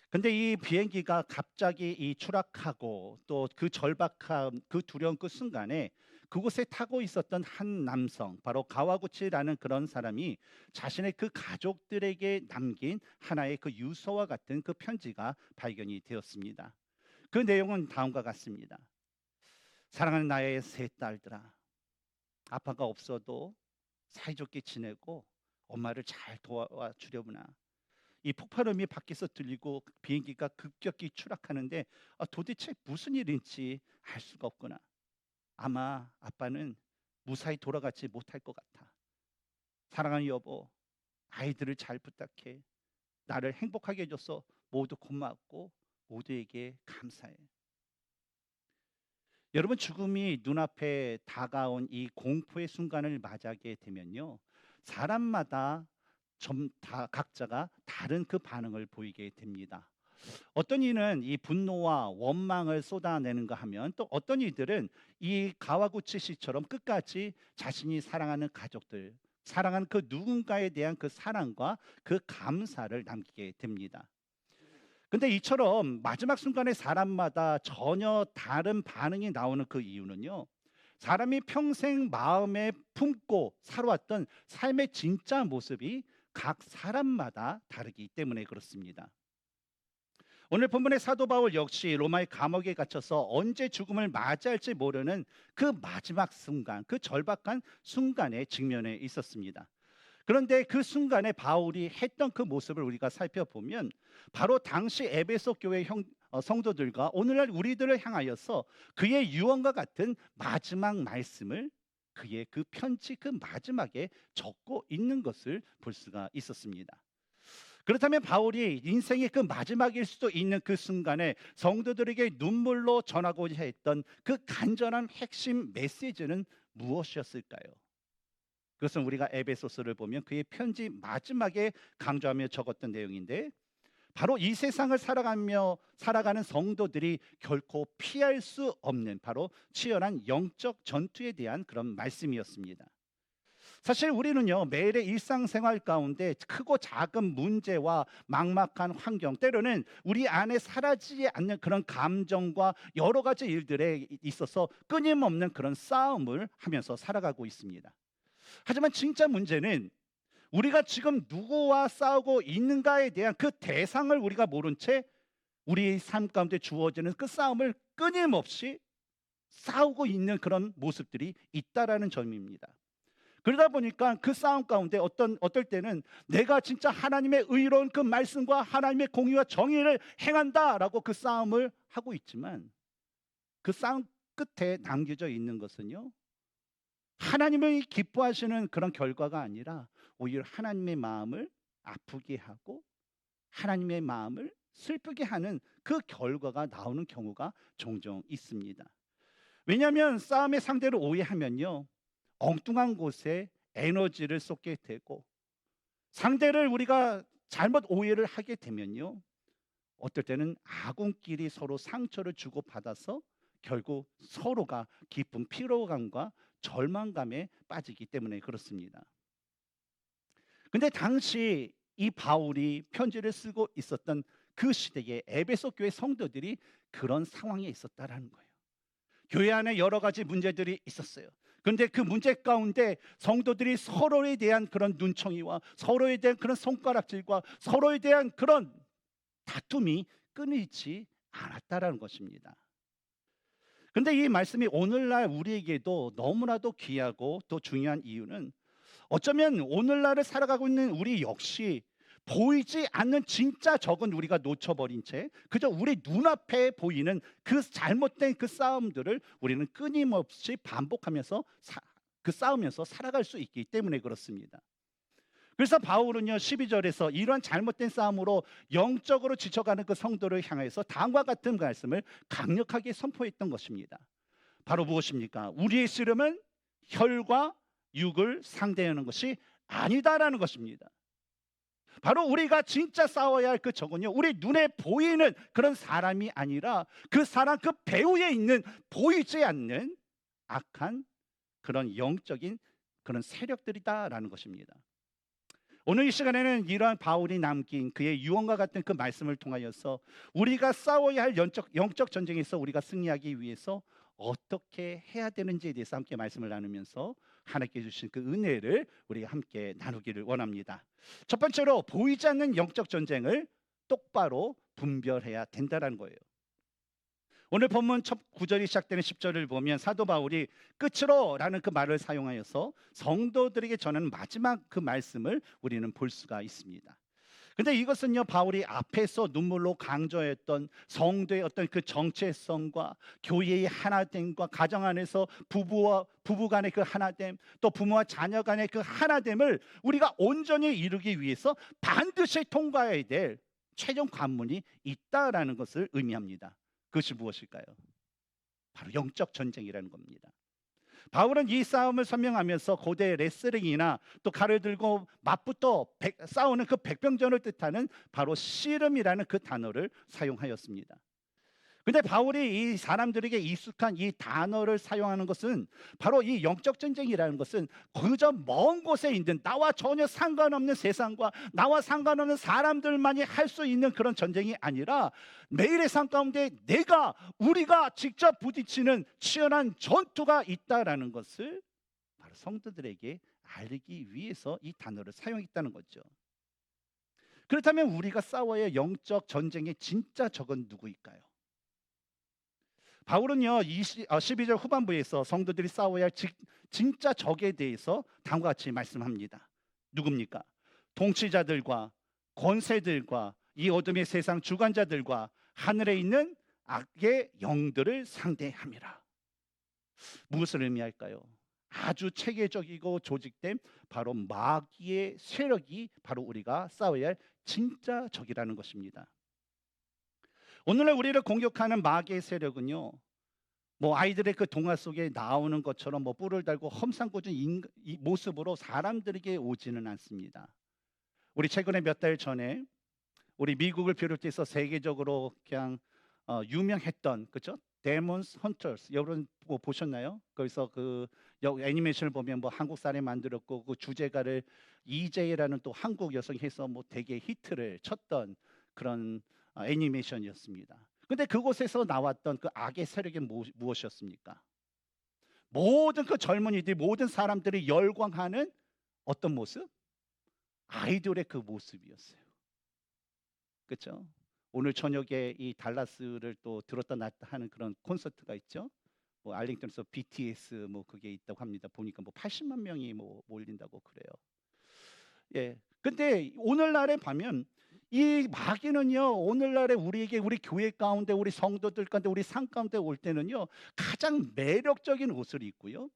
근데 이 비행기가 갑자기 이 추락하고 또 그 절박함, 그 두려운 그 순간에 그곳에 타고 있었던 한 남성, 바로 가와구치라는 그런 사람이 자신의 그 가족들에게 남긴 하나의 그 유서와 같은 그 편지가 발견이 되었습니다. 그 내용은 다음과 같습니다. 사랑하는 나의 세 딸들아, 아빠가 없어도 사이좋게 지내고 엄마를 잘 도와주려구나. 이 폭발음이 밖에서 들리고 비행기가 급격히 추락하는데 도대체 무슨 일인지 알 수가 없구나. 아마 아빠는 무사히 돌아가지 못할 것 같아. 사랑하는 여보, 아이들을 잘 부탁해. 나를 행복하게 해줘서 모두 고맙고 모두에게 감사해. 여러분, 죽음이 눈앞에 다가온 이 공포의 순간을 맞이하게 되면요, 사람마다 좀 다 각자가 다른 그 반응을 보이게 됩니다. 어떤 이는 이 분노와 원망을 쏟아내는가 하면, 또 어떤 이들은 이 가와구치 씨처럼 끝까지 자신이 사랑하는 가족들, 사랑하는 그 누군가에 대한 그 사랑과 그 감사를 남기게 됩니다. 근데 이처럼 마지막 순간에 사람마다 전혀 다른 반응이 나오는 그 이유는요, 사람이 평생 마음에 품고 살아왔던 삶의 진짜 모습이 각 사람마다 다르기 때문에 그렇습니다. 오늘 본문의 사도 바울 역시 로마의 감옥에 갇혀서 언제 죽음을 맞이할지 모르는 그 마지막 순간, 그 절박한 순간에 직면해 있었습니다. 그런데 그 순간에 바울이 했던 그 모습을 우리가 살펴보면 바로 당시 에베소 교회 성도들과 오늘날 우리들을 향하여서 그의 유언과 같은 마지막 말씀을 그의 그 편지 그 마지막에 적고 있는 것을 볼 수가 있었습니다. 그렇다면 바울이 인생의 그 마지막일 수도 있는 그 순간에 성도들에게 눈물로 전하고자 했던 그 간절한 핵심 메시지는 무엇이었을까요? 그것은 우리가 에베소서를 보면 그의 편지 마지막에 강조하며 적었던 내용인데, 바로 이 세상을 살아가는 성도들이 결코 피할 수 없는 바로 치열한 영적 전투에 대한 그런 말씀이었습니다. 사실 우리는요, 매일의 일상생활 가운데 크고 작은 문제와 막막한 환경, 때로는 우리 안에 사라지지 않는 그런 감정과 여러 가지 일들에 있어서 끊임없는 그런 싸움을 하면서 살아가고 있습니다. 하지만 진짜 문제는 우리가 지금 누구와 싸우고 있는가에 대한 그 대상을 우리가 모른 채 우리의 삶 가운데 주어지는 그 싸움을 끊임없이 싸우고 있는 그런 모습들이 있다라는 점입니다. 그러다 보니까 그 싸움 가운데 어떨 때는 내가 진짜 하나님의 의로운 그 말씀과 하나님의 공의와 정의를 행한다라고 그 싸움을 하고 있지만, 그 싸움 끝에 남겨져 있는 것은요, 하나님의 기뻐하시는 그런 결과가 아니라 오히려 하나님의 마음을 아프게 하고 하나님의 마음을 슬프게 하는 그 결과가 나오는 경우가 종종 있습니다. 왜냐하면 싸움의 상대를 오해하면요, 엉뚱한 곳에 에너지를 쏟게 되고, 상대를 우리가 잘못 오해를 하게 되면요, 어떨 때는 아군끼리 서로 상처를 주고받아서 결국 서로가 깊은 피로감과 절망감에 빠지기 때문에 그렇습니다. 근데 당시 이 바울이 편지를 쓰고 있었던 그 시대에 에베소 교회 성도들이 그런 상황에 있었다라는 거예요. 교회 안에 여러 가지 문제들이 있었어요. 그런데 그 문제 가운데 성도들이 서로에 대한 그런 눈총이와 서로에 대한 그런 손가락질과 서로에 대한 그런 다툼이 끊이지 않았다라는 것입니다. 그런데 이 말씀이 오늘날 우리에게도 너무나도 귀하고 또 중요한 이유는, 어쩌면 오늘날을 살아가고 있는 우리 역시 보이지 않는 진짜 적은 우리가 놓쳐버린 채 그저 우리 눈앞에 보이는 그 잘못된 그 싸움들을 우리는 끊임없이 반복하면서 싸우면서 살아갈 수 있기 때문에 그렇습니다. 그래서 바울은요, 12절에서 이러한 잘못된 싸움으로 영적으로 지쳐가는 그 성도를 향해서 다음과 같은 말씀을 강력하게 선포했던 것입니다. 바로 무엇입니까? 우리의 씨름은 혈과 육을 상대하는 것이 아니다라는 것입니다. 바로 우리가 진짜 싸워야 할 그 적은요, 우리 눈에 보이는 그런 사람이 아니라 그 사람 그 배후에 있는 보이지 않는 악한 그런 영적인 그런 세력들이다라는 것입니다. 오늘 이 시간에는 이러한 바울이 남긴 그의 유언과 같은 그 말씀을 통하여서 우리가 싸워야 할 영적 전쟁에서 우리가 승리하기 위해서 어떻게 해야 되는지에 대해서 함께 말씀을 나누면서 하나님께 주신 그 은혜를 우리가 함께 나누기를 원합니다. 첫 번째로 보이지 않는 영적 전쟁을 똑바로 분별해야 된다는 거예요. 오늘 본문 첫 9절이 시작되는 10절을 보면 사도 바울이 끝으로라는 그 말을 사용하여서 성도들에게 전하는 마지막 그 말씀을 우리는 볼 수가 있습니다. 근데 이것은요, 바울이 앞에서 눈물로 강조했던 성도의 어떤 그 정체성과 교회의 하나됨과 가정 안에서 부부 간의 그 하나됨, 또 부모와 자녀 간의 그 하나됨을 우리가 온전히 이루기 위해서 반드시 통과해야 될 최종 관문이 있다라는 것을 의미합니다. 그것이 무엇일까요? 바로 영적 전쟁이라는 겁니다. 바울은 이 싸움을 설명하면서 고대 레슬링이나 또 칼을 들고 맞붙어 싸우는 그 백병전을 뜻하는 바로 씨름이라는 그 단어를 사용하였습니다. 근데 바울이 이 사람들에게 익숙한 이 단어를 사용하는 것은 바로 이 영적 전쟁이라는 것은 그저 먼 곳에 있는 나와 전혀 상관없는 세상과 나와 상관없는 사람들만이 할 수 있는 그런 전쟁이 아니라 매일의 삶 가운데 우리가 직접 부딪히는 치열한 전투가 있다라는 것을 바로 성도들에게 알리기 위해서 이 단어를 사용했다는 거죠. 그렇다면 우리가 싸워야 할 영적 전쟁의 진짜 적은 누구일까요? 바울은요 12절 후반부에서 성도들이 싸워야 할 진짜 적에 대해서 다음과 같이 말씀합니다. 누굽니까? 통치자들과 권세들과 이 어둠의 세상 주관자들과 하늘에 있는 악의 영들을 상대함이라. 무엇을 의미할까요? 아주 체계적이고 조직된 바로 마귀의 세력이 바로 우리가 싸워야 할 진짜 적이라는 것입니다. 오늘날 우리를 공격하는 마귀의 세력은요, 아이들의 그 동화 속에 나오는 것처럼 뿔을 달고 험상궂은 이 모습으로 사람들에게 오지는 않습니다. 우리 최근에 몇 달 전에 우리 미국을 비롯해서 세계적으로 그냥 유명했던, 그렇죠? 데몬스 헌터스, 여러분 보셨나요? 거기서 그 애니메이션을 보면 한국 사람이 만들었고 그 주제가를 이재라는 또 한국 여성이 해서 되게 히트를 쳤던 그런 애니메이션이었습니다. 근데 그곳에서 나왔던 그 악의 세력이 무엇이었습니까? 모든 그 젊은이들, 모든 사람들이 열광하는 어떤 모습? 아이돌의 그 모습이었어요. 그렇죠? 오늘 저녁에 이 달라스를 또 들었다 놨다 하는 그런 콘서트가 있죠. 알링턴에서 BTS 그게 있다고 합니다. 보니까 80만 명이 몰린다고 그래요. 예. 근데 오늘날에 보면 이 마귀는요, 오늘날에 우리에게, 우리 교회 가운데, 우리 성도들 가운데, 우리 삶 가운데 올 때는요, 가장 매력적인 옷을 입고요,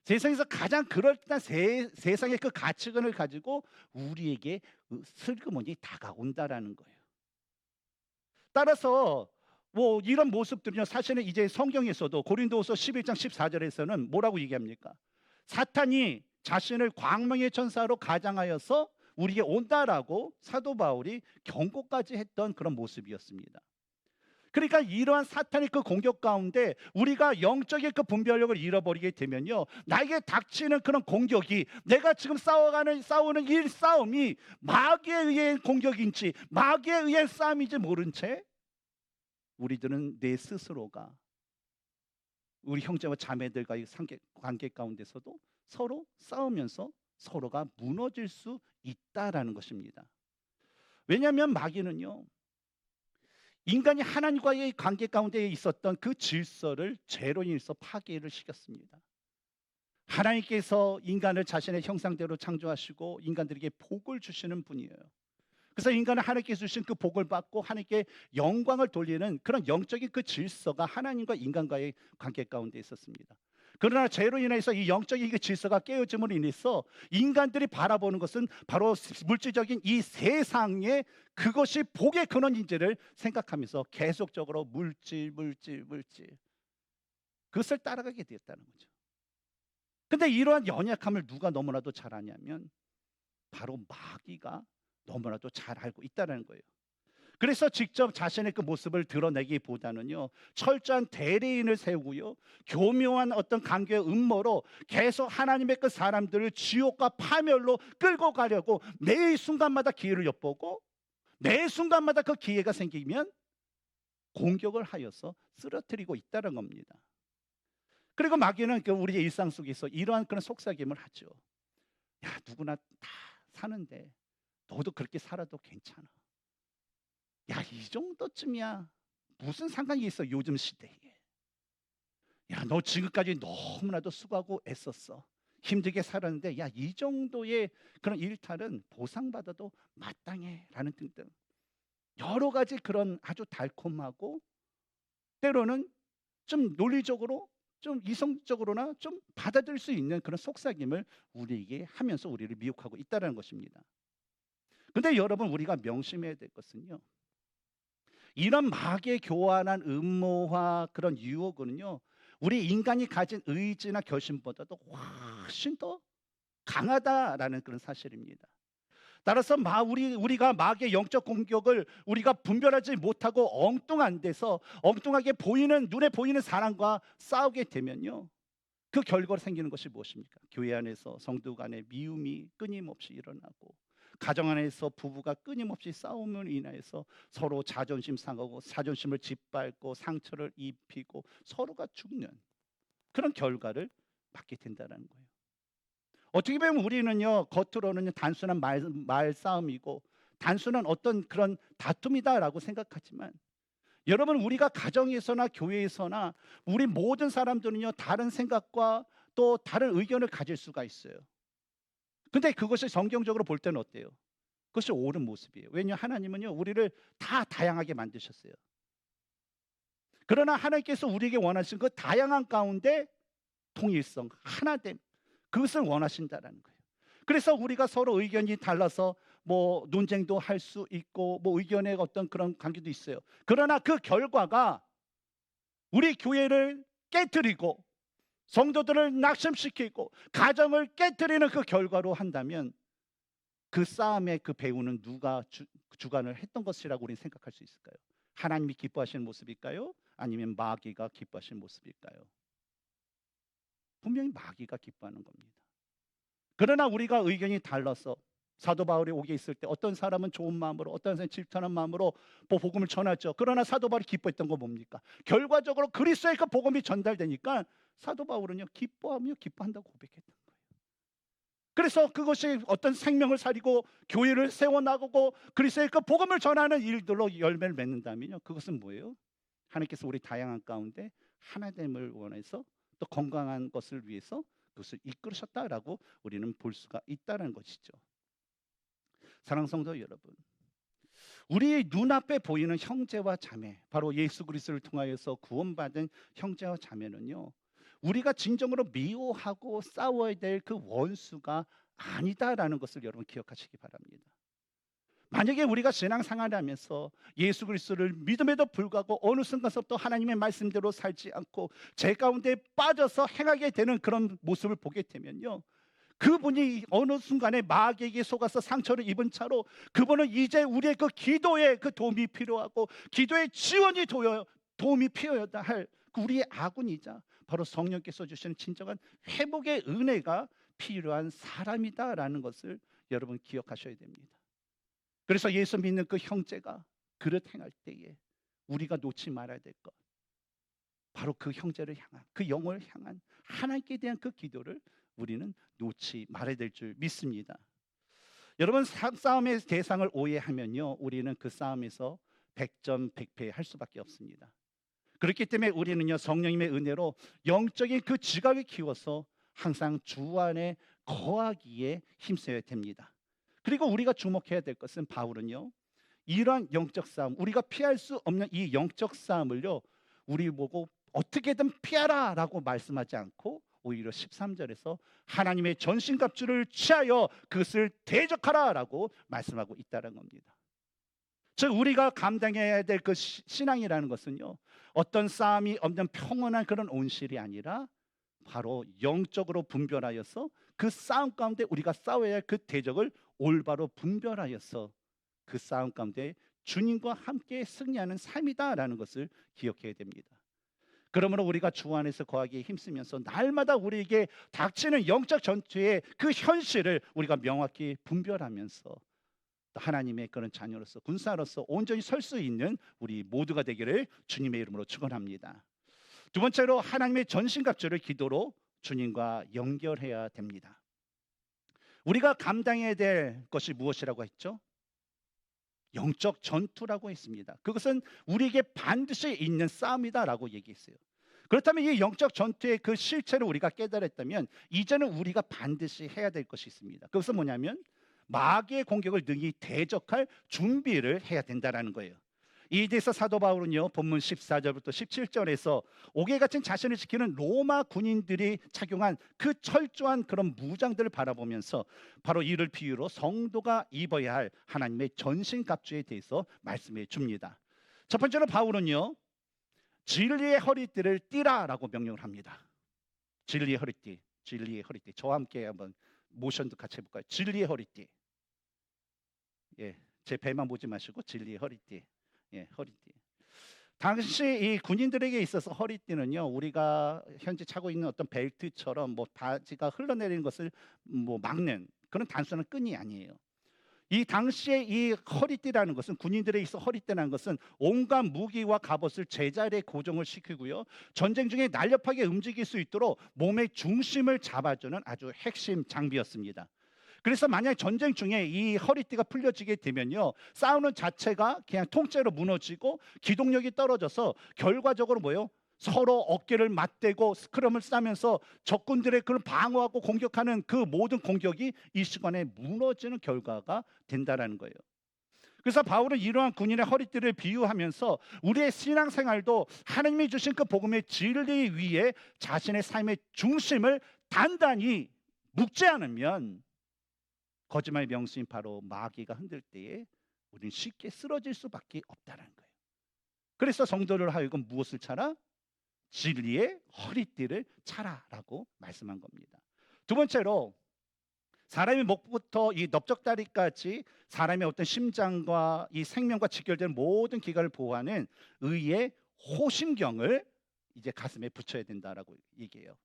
세상에서 가장 그럴듯한 세상의 그 가치관을 가지고 우리에게 슬그머니 다가온다라는 거예요. 따라서 이런 모습들은요, 사실은 이제 성경에서도 고린도후서 11장 14절에서는 뭐라고 얘기합니까? 사탄이 자신을 광명의 천사로 가장하여서 우리에게 온다라고 사도 바울이 경고까지 했던 그런 모습이었습니다. 그러니까 이러한 사탄의 그 공격 가운데 우리가 영적인 그 분별력을 잃어버리게 되면요, 나에게 닥치는 그런 공격이, 내가 지금 싸우는 이 싸움이 마귀에 의한 공격인지 마귀에 의한 싸움인지 모른 채 우리들은 내 스스로가 우리 형제와 자매들과의 관계 가운데서도 서로 싸우면서 서로가 무너질 수 있다라는 것입니다. 왜냐하면 마귀는요, 인간이 하나님과의 관계 가운데 있었던 그 질서를 죄로 인해서 파괴를 시켰습니다. 하나님께서 인간을 자신의 형상대로 창조하시고 인간들에게 복을 주시는 분이에요. 그래서 인간은 하나님께서 주신 그 복을 받고 하나님께 영광을 돌리는 그런 영적인 그 질서가 하나님과 인간과의 관계 가운데 있었습니다. 그러나 죄로 인해서 이 영적인 그 질서가 깨어짐으로 인해서 인간들이 바라보는 것은 바로 물질적인 이 세상에 그것이 복의 근원인지를 생각하면서 계속적으로 물질 그것을 따라가게 되었다는 거죠. 근데 이러한 연약함을 누가 너무나도 잘 아냐면 바로 마귀가 너무나도 잘 알고 있다는 거예요. 그래서 직접 자신의 그 모습을 드러내기보다는요, 철저한 대리인을 세우고요, 교묘한 어떤 관계의 음모로 계속 하나님의 그 사람들을 지옥과 파멸로 끌고 가려고 매 순간마다 기회를 엿보고 매 순간마다 그 기회가 생기면 공격을 하여서 쓰러뜨리고 있다는 겁니다. 그리고 마귀는 그 우리의 일상 속에서 이러한 그런 속삭임을 하죠. 야, 누구나 다 사는데 너도 그렇게 살아도 괜찮아. 야, 이 정도쯤이야 무슨 상관이 있어 요즘 시대에. 야, 너 지금까지 너무나도 수고하고 애썼어. 힘들게 살았는데 야, 이 정도의 그런 일탈은 보상받아도 마땅해 라는 등등 여러 가지 그런 아주 달콤하고 때로는 좀 논리적으로 좀 이성적으로나 좀 받아들일 수 있는 그런 속삭임을 우리에게 하면서 우리를 미혹하고 있다는 것입니다. 근데 여러분, 우리가 명심해야 될 것은요, 이런 마귀의 교환한 음모와 그런 유혹은요, 우리 인간이 가진 의지나 결심보다도 훨씬 더 강하다라는 그런 사실입니다. 따라서 우리가 마귀의 영적 공격을 우리가 분별하지 못하고 엉뚱한 데서 엉뚱하게 보이는 눈에 보이는 사람과 싸우게 되면요, 그 결과로 생기는 것이 무엇입니까? 교회 안에서 성도 간의 미움이 끊임없이 일어나고 가정 안에서 부부가 끊임없이 싸움을 인하여서 서로 자존심 상하고 자존심을 짓밟고 상처를 입히고 서로가 죽는 그런 결과를 맞게 된다는 거예요. 어떻게 보면 우리는요, 겉으로는 단순한 말싸움이고 단순한 어떤 그런 다툼이다라고 생각하지만, 여러분, 우리가 가정에서나 교회에서나 우리 모든 사람들은요, 다른 생각과 또 다른 의견을 가질 수가 있어요. 근데 그것이 성경적으로 볼 때는 어때요? 그것이 옳은 모습이에요. 왜냐하면 하나님은요, 우리를 다 다양하게 만드셨어요. 그러나 하나님께서 우리에게 원하신 그 다양한 가운데 통일성, 하나됨, 그것을 원하신다라는 거예요. 그래서 우리가 서로 의견이 달라서 뭐 논쟁도 할 수 있고 뭐 의견의 어떤 그런 관계도 있어요. 그러나 그 결과가 우리 교회를 깨뜨리고 성도들을 낙심시키고 가정을 깨뜨리는 그 결과로 한다면, 그 싸움의 그 배후는 누가 주관을 했던 것이라고 우리는 생각할 수 있을까요? 하나님이 기뻐하시는 모습일까요? 아니면 마귀가 기뻐하시는 모습일까요? 분명히 마귀가 기뻐하는 겁니다. 그러나 우리가 의견이 달라서 사도 바울이 오게 있을 때 어떤 사람은 좋은 마음으로, 어떤 사람은 질투하는 마음으로 복음을 전하죠. 그러나 사도 바울이 기뻐했던 건 뭡니까? 결과적으로 그리스도의 그 복음이 전달되니까 사도 바울은요, 기뻐하며 기뻐한다고 고백했던 거예요. 그래서 그것이 어떤 생명을 살리고 교회를 세워나가고 그리스도의 그 복음을 전하는 일들로 열매를 맺는다면요, 그것은 뭐예요? 하나님께서 우리 다양한 가운데 하나됨을 원해서 또 건강한 것을 위해서 그것을 이끌으셨다라고 우리는 볼 수가 있다는 것이죠. 사랑하는 성도 여러분, 우리 눈앞에 보이는 형제와 자매, 바로 예수 그리스도를 통하여서 구원받은 형제와 자매는요, 우리가 진정으로 미워하고 싸워야 될 그 원수가 아니다라는 것을 여러분 기억하시기 바랍니다. 만약에 우리가 신앙생활을 하면서 예수 그리스도를 믿음에도 불구하고 어느 순간서부터 하나님의 말씀대로 살지 않고 제 가운데 빠져서 행하게 되는 그런 모습을 보게 되면요, 그분이 어느 순간에 마귀에게 속아서 상처를 입은 차로 그분은 이제 우리의 그 기도에 그 도움이 필요하고 기도의 지원이 도움이 필요하다 할 우리의 아군이자 바로 성령께서 주시는 진정한 회복의 은혜가 필요한 사람이다라는 것을 여러분 기억하셔야 됩니다. 그래서 예수 믿는 그 형제가 그릇 행할 때에 우리가 놓지 말아야 될 것, 바로 그 형제를 향한, 그 영혼을 향한 하나님께 대한 그 기도를 우리는 놓지 말아야 될 줄 믿습니다. 여러분, 싸움의 대상을 오해하면요, 우리는 그 싸움에서 100점 100패 할 수밖에 없습니다. 그렇기 때문에 우리는요, 성령님의 은혜로 영적인 그 지각을 키워서 항상 주 안에 거하기에 힘써야 됩니다. 그리고 우리가 주목해야 될 것은, 바울은요, 이러한 영적 싸움, 우리가 피할 수 없는 이 영적 싸움을요, 우리 보고 어떻게든 피하라 라고 말씀하지 않고 오히려 13절에서 하나님의 전신갑주를 취하여 그것을 대적하라 라고 말씀하고 있다는 겁니다. 즉, 우리가 감당해야 될 그 신앙이라는 것은요, 어떤 싸움이 없는 평온한 그런 온실이 아니라 바로 영적으로 분별하여서 그 싸움 가운데 우리가 싸워야 할 그 대적을 올바로 분별하여서 그 싸움 가운데 주님과 함께 승리하는 삶이다라는 것을 기억해야 됩니다. 그러므로 우리가 주 안에서 거하기에 힘쓰면서 날마다 우리에게 닥치는 영적 전투의 그 현실을 우리가 명확히 분별하면서 또 하나님의 그런 자녀로서 군사로서 온전히 설 수 있는 우리 모두가 되기를 주님의 이름으로 축원합니다. 두 번째로 하나님의 전신갑주를 기도로 주님과 연결해야 됩니다. 우리가 감당해야 될 것이 무엇이라고 했죠? 영적 전투라고 했습니다. 그것은 우리에게 반드시 있는 싸움이다라고 얘기했어요. 그렇다면 이 영적 전투의 그 실체를 우리가 깨달았다면 이제는 우리가 반드시 해야 될 것이 있습니다. 그것은 뭐냐면 마귀의 공격을 능히 대적할 준비를 해야 된다라는 거예요. 이에 대해서 사도 바울은요, 본문 14절부터 17절에서 옥에 갇힌 자신을 지키는 로마 군인들이 착용한 그 철저한 그런 무장들을 바라보면서 바로 이를 비유로 성도가 입어야 할 하나님의 전신갑주에 대해서 말씀해 줍니다. 첫 번째로 바울은요, 진리의 허리띠를 띠라라고 명령을 합니다. 진리의 허리띠, 진리의 허리띠. 저와 함께 한번 모션도 같이 해볼까요? 진리의 허리띠. 예, 제 배만 보지 마시고 진리의 허리띠. 예, 허리띠. 당시 이 군인들에게 있어서 허리띠는요, 우리가 현재 차고 있는 어떤 벨트처럼 뭐 바지가 흘러내리는 것을 뭐 막는 그런 단순한 끈이 아니에요. 이 당시에 이 허리띠라는 것은, 군인들에 있어 허리띠라는 것은 온갖 무기와 갑옷을 제자리에 고정을 시키고요, 전쟁 중에 날렵하게 움직일 수 있도록 몸의 중심을 잡아주는 아주 핵심 장비였습니다. 그래서 만약 전쟁 중에 이 허리띠가 풀려지게 되면요, 싸우는 자체가 그냥 통째로 무너지고 기동력이 떨어져서 결과적으로 뭐요? 서로 어깨를 맞대고 스크럼을 싸면서 적군들의 그런 방어하고 공격하는 그 모든 공격이 이 시간에 무너지는 결과가 된다라는 거예요. 그래서 바울은 이러한 군인의 허리띠를 비유하면서 우리의 신앙생활도 하나님이 주신 그 복음의 진리 위에 자신의 삶의 중심을 단단히 묶지 않으면 거짓말 명수인 바로 마귀가 흔들 때에 우리는 쉽게 쓰러질 수밖에 없다는 거예요. 그래서 성도를 하여금 무엇을 차라? 진리의 허리띠를 차라라고 말씀한 겁니다. 두 번째로 사람의 목부터 이 넓적다리까지 사람의 어떤 심장과 이 생명과 직결된 모든 기관을 보호하는 의의 호심경을 이제 가슴에 붙여야 된다라고 얘기해요.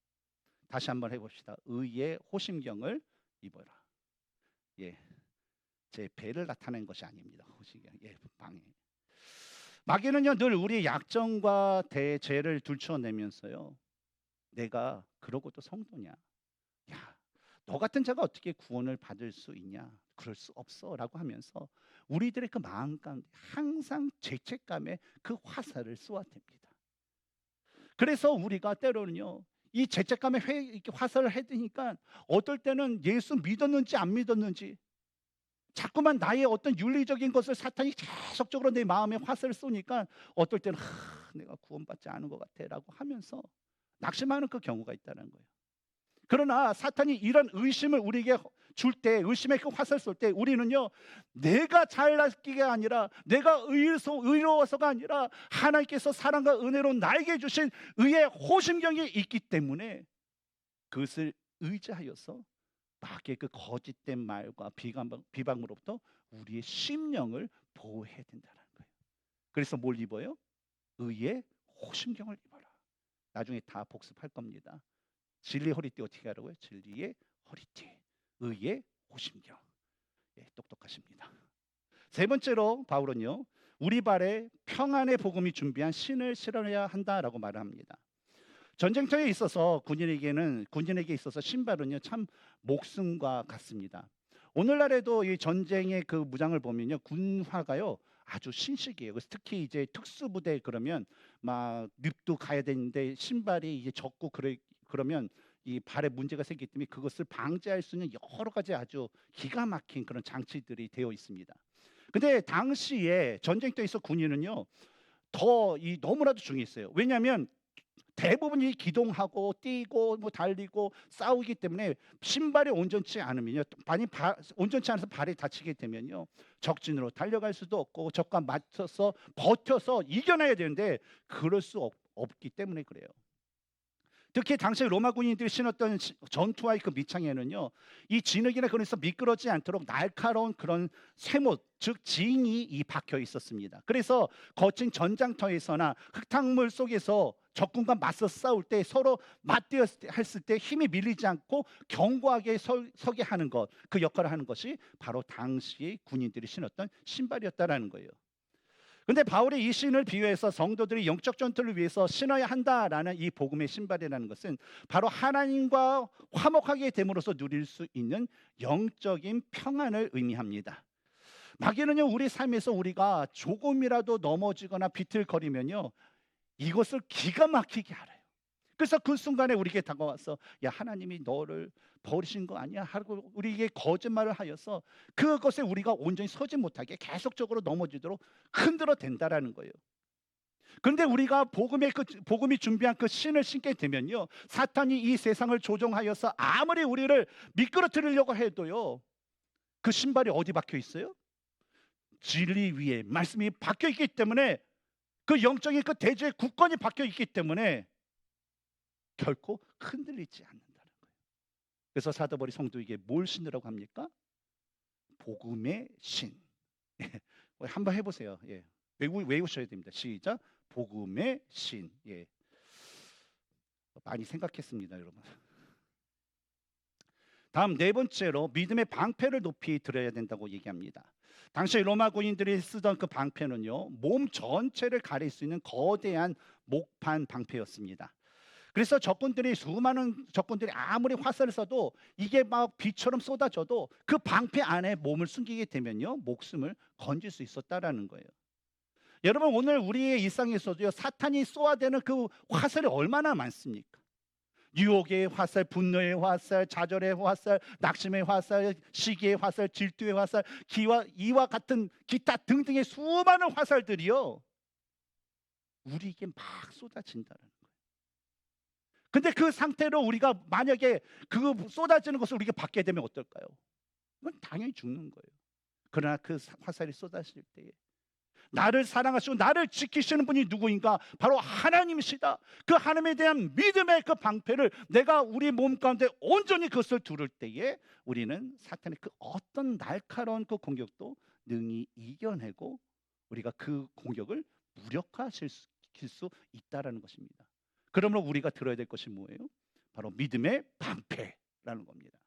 다시 한번 해봅시다. 의의 호심경을 입어라. 예, 제 배를 나타낸 것이 아닙니다. 호심경, 예, 방해. 마귀는요, 늘 우리의 약점과 대죄를 들춰내면서요, 내가 그러고도 성도냐? 야, 너 같은 자가 어떻게 구원을 받을 수 있냐? 그럴 수 없어라고 하면서 우리들의 그 마음 가운데 항상 죄책감의 그 화살을 쏘아댑니다. 그래서 우리가 때로는요, 이 죄책감의 이렇게 화살을 해대니까 어떨 때는 예수 믿었는지 안 믿었는지, 자꾸만 나의 어떤 윤리적인 것을 사탄이 계속적으로 내 마음에 화살을 쏘니까 어떨 때는 내가 구원받지 않은 것 같아라고 하면서 낙심하는 그 경우가 있다는 거예요. 그러나 사탄이 이런 의심을 우리에게 줄 때, 의심의 그 화살 쏠 때 우리는요, 내가 잘났기가 아니라, 내가 의로워서가 아니라 하나님께서 사랑과 은혜로 나에게 주신 의의 호심경이 있기 때문에 그것을 의지하여서 마귀의 그 거짓된 말과 비방으로부터 우리의 심령을 보호해야 된다는 거예요. 그래서 뭘 입어요? 의의 호심경을 입어라. 나중에 다 복습할 겁니다. 진리의 허리띠 어떻게 하라고요? 진리의 허리띠, 의의 호심경. 예, 똑똑하십니다. 세 번째로 바울은요, 우리 발에 평안의 복음이 준비한 신을 실어야 한다라고 말을 합니다. 전쟁터에 있어서 군인에게 있어서 신발은요, 참 목숨과 같습니다. 오늘날에도 이 전쟁의 그 무장을 보면요, 군화가요 아주 신식이에요. 그래서 특히 이제 특수부대 그러면 막 늪도 가야 되는데 신발이 이제 젖고 그러면 이 발에 문제가 생기기 때문에 그것을 방지할 수 있는 여러 가지 아주 기가 막힌 그런 장치들이 되어 있습니다. 근데 당시에 전쟁터에서 군인은요, 너무나도 중요했어요. 왜냐하면 대부분이 기동하고 뛰고 뭐 달리고 싸우기 때문에 신발이 온전치 않으면요, 온전치 않아서 발이 다치게 되면요, 적진으로 달려갈 수도 없고 적과 맞서서 버텨서 이겨내야 되는데 그럴 수 없기 때문에 그래요. 특히 당시 로마 군인들이 신었던 전투화의 그 밑창에는요, 이 진흙이나 그래서 미끄러지지 않도록 날카로운 그런 쇠못, 즉 징이 이 박혀 있었습니다. 그래서 거친 전장터에서나 흙탕물 속에서 적군과 맞서 싸울 때 서로 맞대었을 때 힘이 밀리지 않고 견고하게 서게 하는 것, 그 역할을 하는 것이 바로 당시의 군인들이 신었던 신발이었다라는 거예요. 근데 바울이 이 신을 비유해서 성도들이 영적 전투를 위해서 신어야 한다라는 이 복음의 신발이라는 것은 바로 하나님과 화목하게 됨으로써 누릴 수 있는 영적인 평안을 의미합니다. 마귀는요, 우리 삶에서 우리가 조금이라도 넘어지거나 비틀거리면요, 이것을 기가 막히게 알아요. 그래서 그 순간에 우리에게 다가와서 야, 하나님이 너를 버리신 거 아니야? 하고 우리에게 거짓말을 하여서 그것에 우리가 온전히 서지 못하게 계속적으로 넘어지도록 흔들어 댄다라는 거예요. 그런데 우리가 복음이 준비한 그 신을 신게 되면요, 사탄이 이 세상을 조종하여서 아무리 우리를 미끄러뜨리려고 해도요, 그 신발이 어디 박혀 있어요? 진리 위에 말씀이 박혀 있기 때문에, 그 영적인 그 대지의 굳건히 박혀 있기 때문에 결코 흔들리지 않는다는 거예요. 그래서 사도 바울이 성도에게 뭘 신으라고 합니까? 복음의 신. 한번 해보세요. 예. 외우셔야 됩니다. 시작. 복음의 신. 예. 많이 생각했습니다, 여러분. 다음 네 번째로 믿음의 방패를 높이 들어야 된다고 얘기합니다. 당시 로마 군인들이 쓰던 그 방패는요, 몸 전체를 가릴 수 있는 거대한 목판 방패였습니다. 그래서 수많은 적군들이 아무리 화살을 쏴도 이게 막 비처럼 쏟아져도 그 방패 안에 몸을 숨기게 되면요, 목숨을 건질 수 있었다라는 거예요. 여러분, 오늘 우리의 일상에서도요, 사탄이 쏘아대는 그 화살이 얼마나 많습니까? 유혹의 화살, 분노의 화살, 좌절의 화살, 낙심의 화살, 시기의 화살, 질투의 화살, 이와 같은 기타 등등의 수많은 화살들이요, 우리에게 막 쏟아진다는 거예요. 근데 그 상태로 우리가 만약에 그 쏟아지는 것을 우리가 받게 되면 어떨까요? 그건 당연히 죽는 거예요. 그러나 그 화살이 쏟아질 때에 나를 사랑하시고 나를 지키시는 분이 누구인가? 바로 하나님이시다. 그 하나님에 대한 믿음의 그 방패를 내가 우리 몸 가운데 온전히 그것을 두를 때에 우리는 사탄의 그 어떤 날카로운 그 공격도 능히 이겨내고 우리가 그 공격을 무력화시킬 수 있다라는 것입니다. 그러므로 우리가 들어야 될 것이 뭐예요? 바로 믿음의 방패라는 겁니다.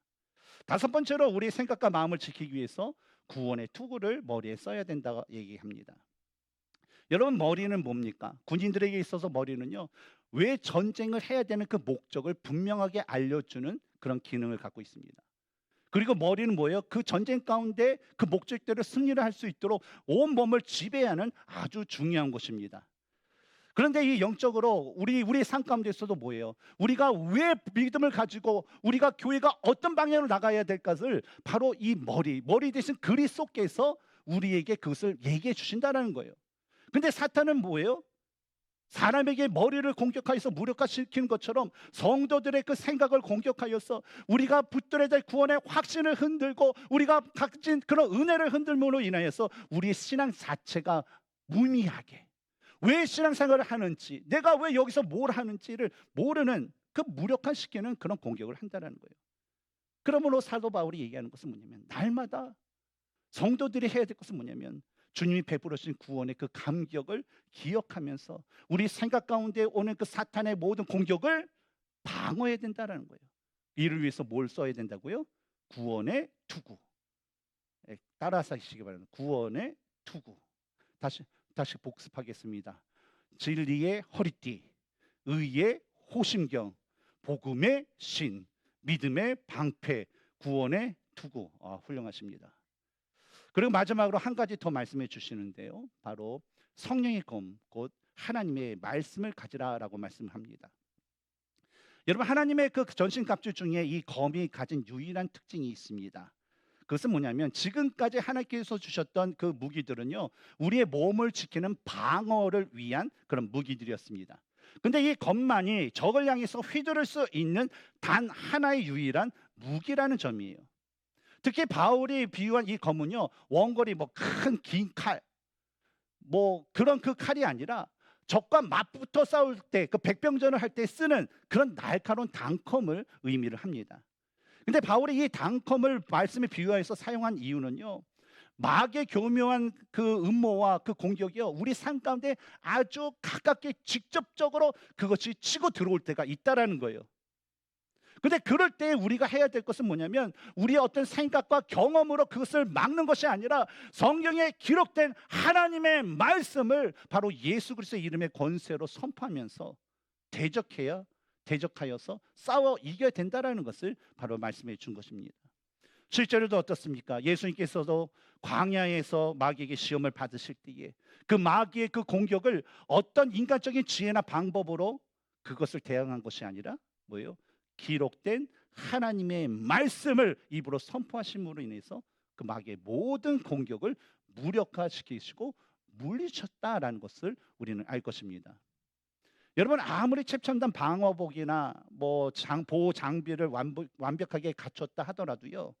다섯 번째로 우리의 생각과 마음을 지키기 위해서 구원의 투구를 머리에 써야 된다고 얘기합니다. 여러분, 머리는 뭡니까? 군인들에게 있어서 머리는요, 왜 전쟁을 해야 되는 그 목적을 분명하게 알려주는 그런 기능을 갖고 있습니다. 그리고 머리는 뭐예요? 그 전쟁 가운데 그 목적대로 승리를 할 수 있도록 온 몸을 지배하는 아주 중요한 것입니다. 그런데 이 영적으로 우리의 삶 가운데서도 뭐예요? 우리가 왜 믿음을 가지고 우리가 교회가 어떤 방향으로 나가야 될 것을 바로 이 머리 대신 그리스도께서 우리에게 그것을 얘기해 주신다는 거예요. 근데 사탄은 뭐예요? 사람에게 머리를 공격하여서 무력화시키는 것처럼 성도들의 그 생각을 공격하여서 우리가 붙들어야 될 구원의 확신을 흔들고 우리가 가진 그런 은혜를 흔들므로 인하여서 우리의 신앙 자체가 무미하게, 왜 신앙생활을 하는지, 내가 왜 여기서 뭘 하는지를 모르는 그 무력화시키는 그런 공격을 한다는 거예요. 그러므로 사도 바울이 얘기하는 것은 뭐냐면, 날마다 성도들이 해야 될 것은 뭐냐면 주님이 베풀으신 구원의 그 감격을 기억하면서 우리 생각 가운데 오는 그 사탄의 모든 공격을 방어해야 된다는 거예요. 이를 위해서 뭘 써야 된다고요? 구원의 투구. 따라서 하시기 바랍니다. 구원의 투구. 다시 복습하겠습니다. 진리의 허리띠, 의의 호심경, 복음의 신, 믿음의 방패, 구원의 투구. 훌륭하십니다. 그리고 마지막으로 한 가지 더 말씀해 주시는데요, 바로 성령의 검, 곧 하나님의 말씀을 가지라라고 말씀합니다. 여러분, 하나님의 그 전신갑주 중에 이 검이 가진 유일한 특징이 있습니다. 그것은 뭐냐면, 지금까지 하나님께서 주셨던 그 무기들은요, 우리의 몸을 지키는 방어를 위한 그런 무기들이었습니다. 근데 이 검만이 적을 향해서 휘두를 수 있는 단 하나의 유일한 무기라는 점이에요. 특히 바울이 비유한 이 검은요, 원거리 큰 긴 칼, 그런 그 칼이 아니라 적과 맞붙어 싸울 때, 그 백병전을 할 때 쓰는 그런 날카로운 단검을 의미를 합니다. 근데 바울이 이 단검을 말씀에 비유해서 사용한 이유는요, 마귀의 교묘한 그 음모와 그 공격이요, 우리 삶 가운데 아주 가깝게 직접적으로 그것이 치고 들어올 때가 있다라는 거예요. 근데 그럴 때 우리가 해야 될 것은 뭐냐면, 우리의 어떤 생각과 경험으로 그것을 막는 것이 아니라 성경에 기록된 하나님의 말씀을 바로 예수 그리스도의 이름의 권세로 선포하면서 대적하여서 싸워 이겨야 된다라는 것을 바로 말씀해 준 것입니다. 실제로도 어떻습니까? 예수님께서도 광야에서 마귀에게 시험을 받으실 때에 그 마귀의 그 공격을 어떤 인간적인 지혜나 방법으로 그것을 대항한 것이 아니라 뭐예요? 기록된 하나님의 말씀을 입으로 선포하심으로 인해서 그 마귀의 모든 공격을 무력화시키시고 물리쳤다라는 것을 우리는 알 것입니다. 여러분, 아무리 최첨단 방어복이나 보호 장비를 완벽하게 갖췄다 하더라도요,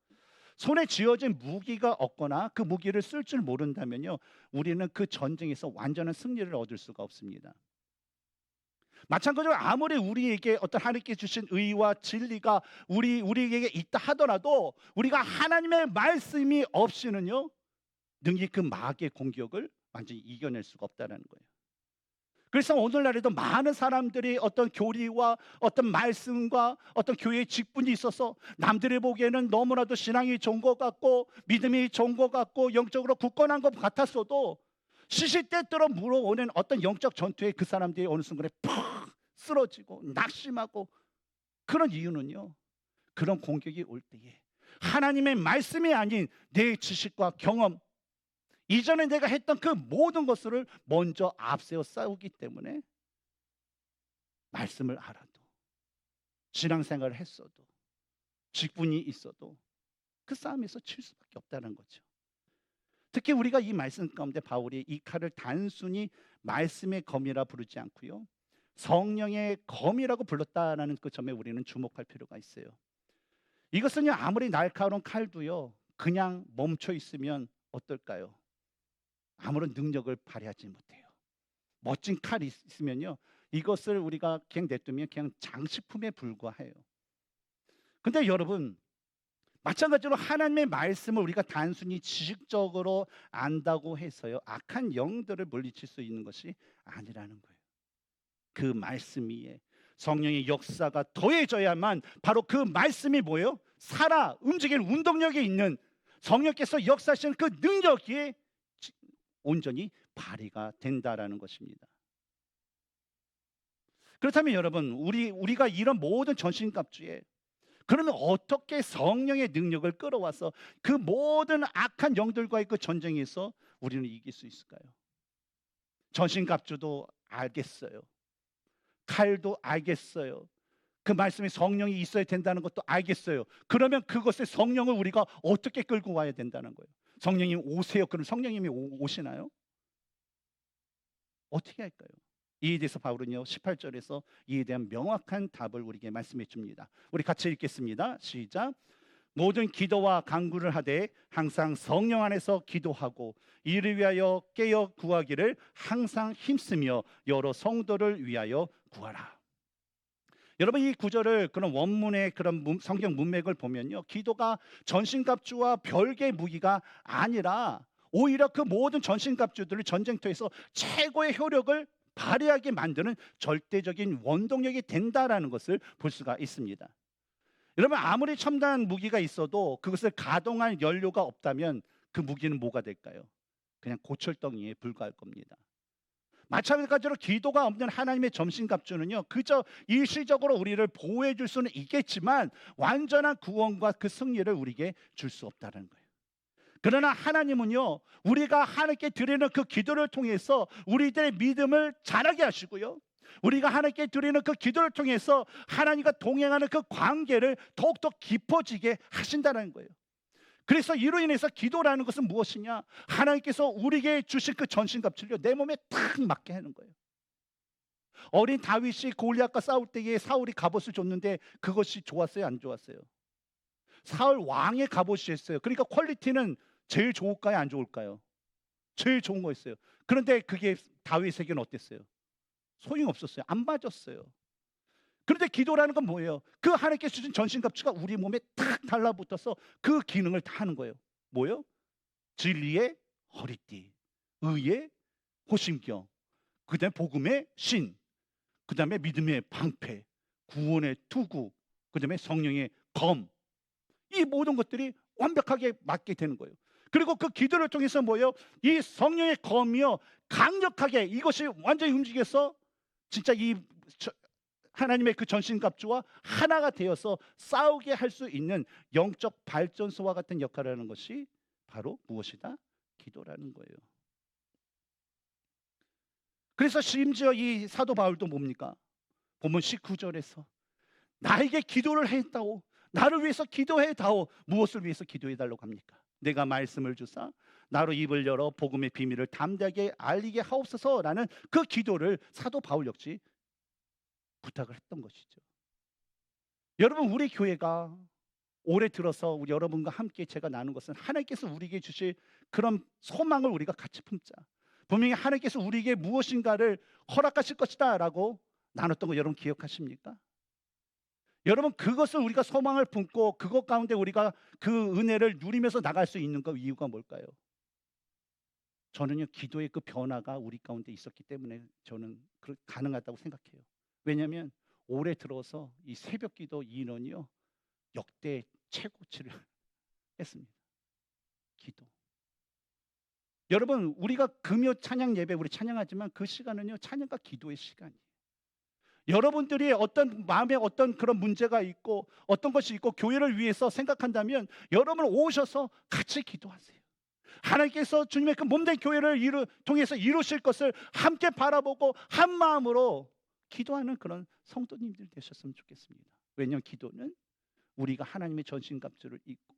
손에 쥐어진 무기가 없거나 그 무기를 쓸 줄 모른다면요, 우리는 그 전쟁에서 완전한 승리를 얻을 수가 없습니다. 마찬가지로 아무리 우리에게 어떤 하나님께 주신 의와 진리가 우리에게 있다 하더라도 우리가 하나님의 말씀이 없이는요, 능히 그 마귀의 공격을 완전히 이겨낼 수가 없다는 거예요. 그래서 오늘날에도 많은 사람들이 어떤 교리와 어떤 말씀과 어떤 교회의 직분이 있어서 남들이 보기에는 너무나도 신앙이 좋은 것 같고 믿음이 좋은 것 같고 영적으로 굳건한 것 같았어도 시시때때로 물어오는 어떤 영적 전투에 그 사람들이 어느 순간에 푹 쓰러지고 낙심하고, 그런 이유는요, 그런 공격이 올 때에 하나님의 말씀이 아닌 내 지식과 경험, 이전에 내가 했던 그 모든 것을 먼저 앞세워 싸우기 때문에 말씀을 알아도, 신앙생활을 했어도, 직분이 있어도 그 싸움에서 칠 수밖에 없다는 거죠. 특히 우리가 이 말씀 가운데 바울이 이 칼을 단순히 말씀의 검이라 부르지 않고요, 성령의 검이라고 불렀다라는 그 점에 우리는 주목할 필요가 있어요. 이것은요, 아무리 날카로운 칼도요, 그냥 멈춰 있으면 어떨까요? 아무런 능력을 발휘하지 못해요. 멋진 칼이 있으면요, 이것을 우리가 그냥 냅두면 그냥 장식품에 불과해요. 근데 여러분, 마찬가지로 하나님의 말씀을 우리가 단순히 지식적으로 안다고 해서요, 악한 영들을 물리칠 수 있는 것이 아니라는 거예요. 그 말씀 위에 성령의 역사가 더해져야만 바로 그 말씀이 뭐예요? 살아 움직이는 운동력이 있는, 성령께서 역사하시는 그 능력이 온전히 발휘가 된다라는 것입니다. 그렇다면 여러분, 우리가 이런 모든 전신갑주에 그러면 어떻게 성령의 능력을 끌어와서 그 모든 악한 영들과의 그 전쟁에서 우리는 이길 수 있을까요? 전신갑주도 알겠어요. 칼도 알겠어요. 그 말씀에 성령이 있어야 된다는 것도 알겠어요. 그러면 그것에 성령을 우리가 어떻게 끌고 와야 된다는 거예요? 성령님 오세요. 그럼 성령님이 오시나요? 어떻게 할까요? 이에 대해서 바울은요, 18절에서 이에 대한 명확한 답을 우리에게 말씀해 줍니다. 우리 같이 읽겠습니다. 시작. 모든 기도와 간구를 하되 항상 성령 안에서 기도하고 이를 위하여 깨어 구하기를 항상 힘쓰며 여러 성도를 위하여 구하라. 여러분, 이 구절을 그런 원문의 그런 성경 문맥을 보면요, 기도가 전신갑주와 별개의 무기가 아니라 오히려 그 모든 전신갑주들을 전쟁터에서 최고의 효력을 발휘하게 만드는 절대적인 원동력이 된다라는 것을 볼 수가 있습니다. 여러분, 아무리 첨단 무기가 있어도 그것을 가동할 연료가 없다면 그 무기는 뭐가 될까요? 그냥 고철덩이에 불과할 겁니다. 마찬가지로 기도가 없는 하나님의 전신갑주는요, 그저 일시적으로 우리를 보호해 줄 수는 있겠지만 완전한 구원과 그 승리를 우리에게 줄 수 없다는 거예요. 그러나 하나님은요, 우리가 하나님께 드리는 그 기도를 통해서 우리들의 믿음을 자라게 하시고요, 우리가 하나님께 드리는 그 기도를 통해서 하나님과 동행하는 그 관계를 더욱더 깊어지게 하신다는 거예요. 그래서 이로 인해서 기도라는 것은 무엇이냐? 하나님께서 우리에게 주신 그 전신갑주를 내 몸에 탁 맞게 하는 거예요. 어린 다윗이 골리앗과 싸울 때에 사울이 갑옷을 줬는데 그것이 좋았어요, 안 좋았어요? 사울 왕의 갑옷이 했어요. 그러니까 퀄리티는 제일 좋을까요, 안 좋을까요? 제일 좋은 거였어요. 그런데 그게 다윗에게는 어땠어요? 소용없었어요. 안 맞았어요. 그런데 기도라는 건 뭐예요? 그 하나님께 주신 전신갑주가 우리 몸에 탁 달라붙어서 그 기능을 다 하는 거예요. 뭐예요? 진리의 허리띠, 의의 호심경, 그다음에 복음의 신, 그다음에 믿음의 방패, 구원의 투구, 그다음에 성령의 검. 이 모든 것들이 완벽하게 맞게 되는 거예요. 그리고 그 기도를 통해서 뭐예요? 이 성령의 검이요, 강력하게 이것이 완전히 움직여서 진짜 하나님의 그 전신갑주와 하나가 되어서 싸우게 할 수 있는 영적 발전소와 같은 역할을 하는 것이 바로 무엇이다? 기도라는 거예요. 그래서 심지어 이 사도 바울도 뭡니까? 보면 19절에서 나에게 기도를 했다오, 나를 위해서 기도해다오. 무엇을 위해서 기도해달라고 합니까? 내가 말씀을 주사 나로 입을 열어 복음의 비밀을 담대하게 알리게 하옵소서라는 그 기도를 사도 바울 역시 부탁을 했던 것이죠. 여러분, 우리 교회가 올해 들어서 우리 여러분과 함께 제가 나눈 것은 하나님께서 우리에게 주실 그런 소망을 우리가 같이 품자. 분명히 하나님께서 우리에게 무엇인가를 허락하실 것이다 라고 나눴던 거 여러분 기억하십니까? 여러분, 그것을 우리가 소망을 품고 그것 가운데 우리가 그 은혜를 누리면서 나갈 수 있는 그 이유가 뭘까요? 저는요, 기도의 그 변화가 우리 가운데 있었기 때문에 저는 가능하다고 생각해요. 왜냐하면 올해 들어서 이 새벽 기도 인원이요, 역대 최고치를 했습니다. 기도. 여러분, 우리가 금요 찬양 예배 우리 찬양하지만 그 시간은요, 찬양과 기도의 시간이에요. 여러분들이 어떤 마음에 어떤 그런 문제가 있고 어떤 것이 있고 교회를 위해서 생각한다면 여러분 오셔서 같이 기도하세요. 하나님께서 주님의 그 몸된 교회를 통해서 이루실 것을 함께 바라보고 한 마음으로 기도하는 그런 성도님들 되셨으면 좋겠습니다. 왜냐하면 기도는 우리가 하나님의 전신갑주를 입고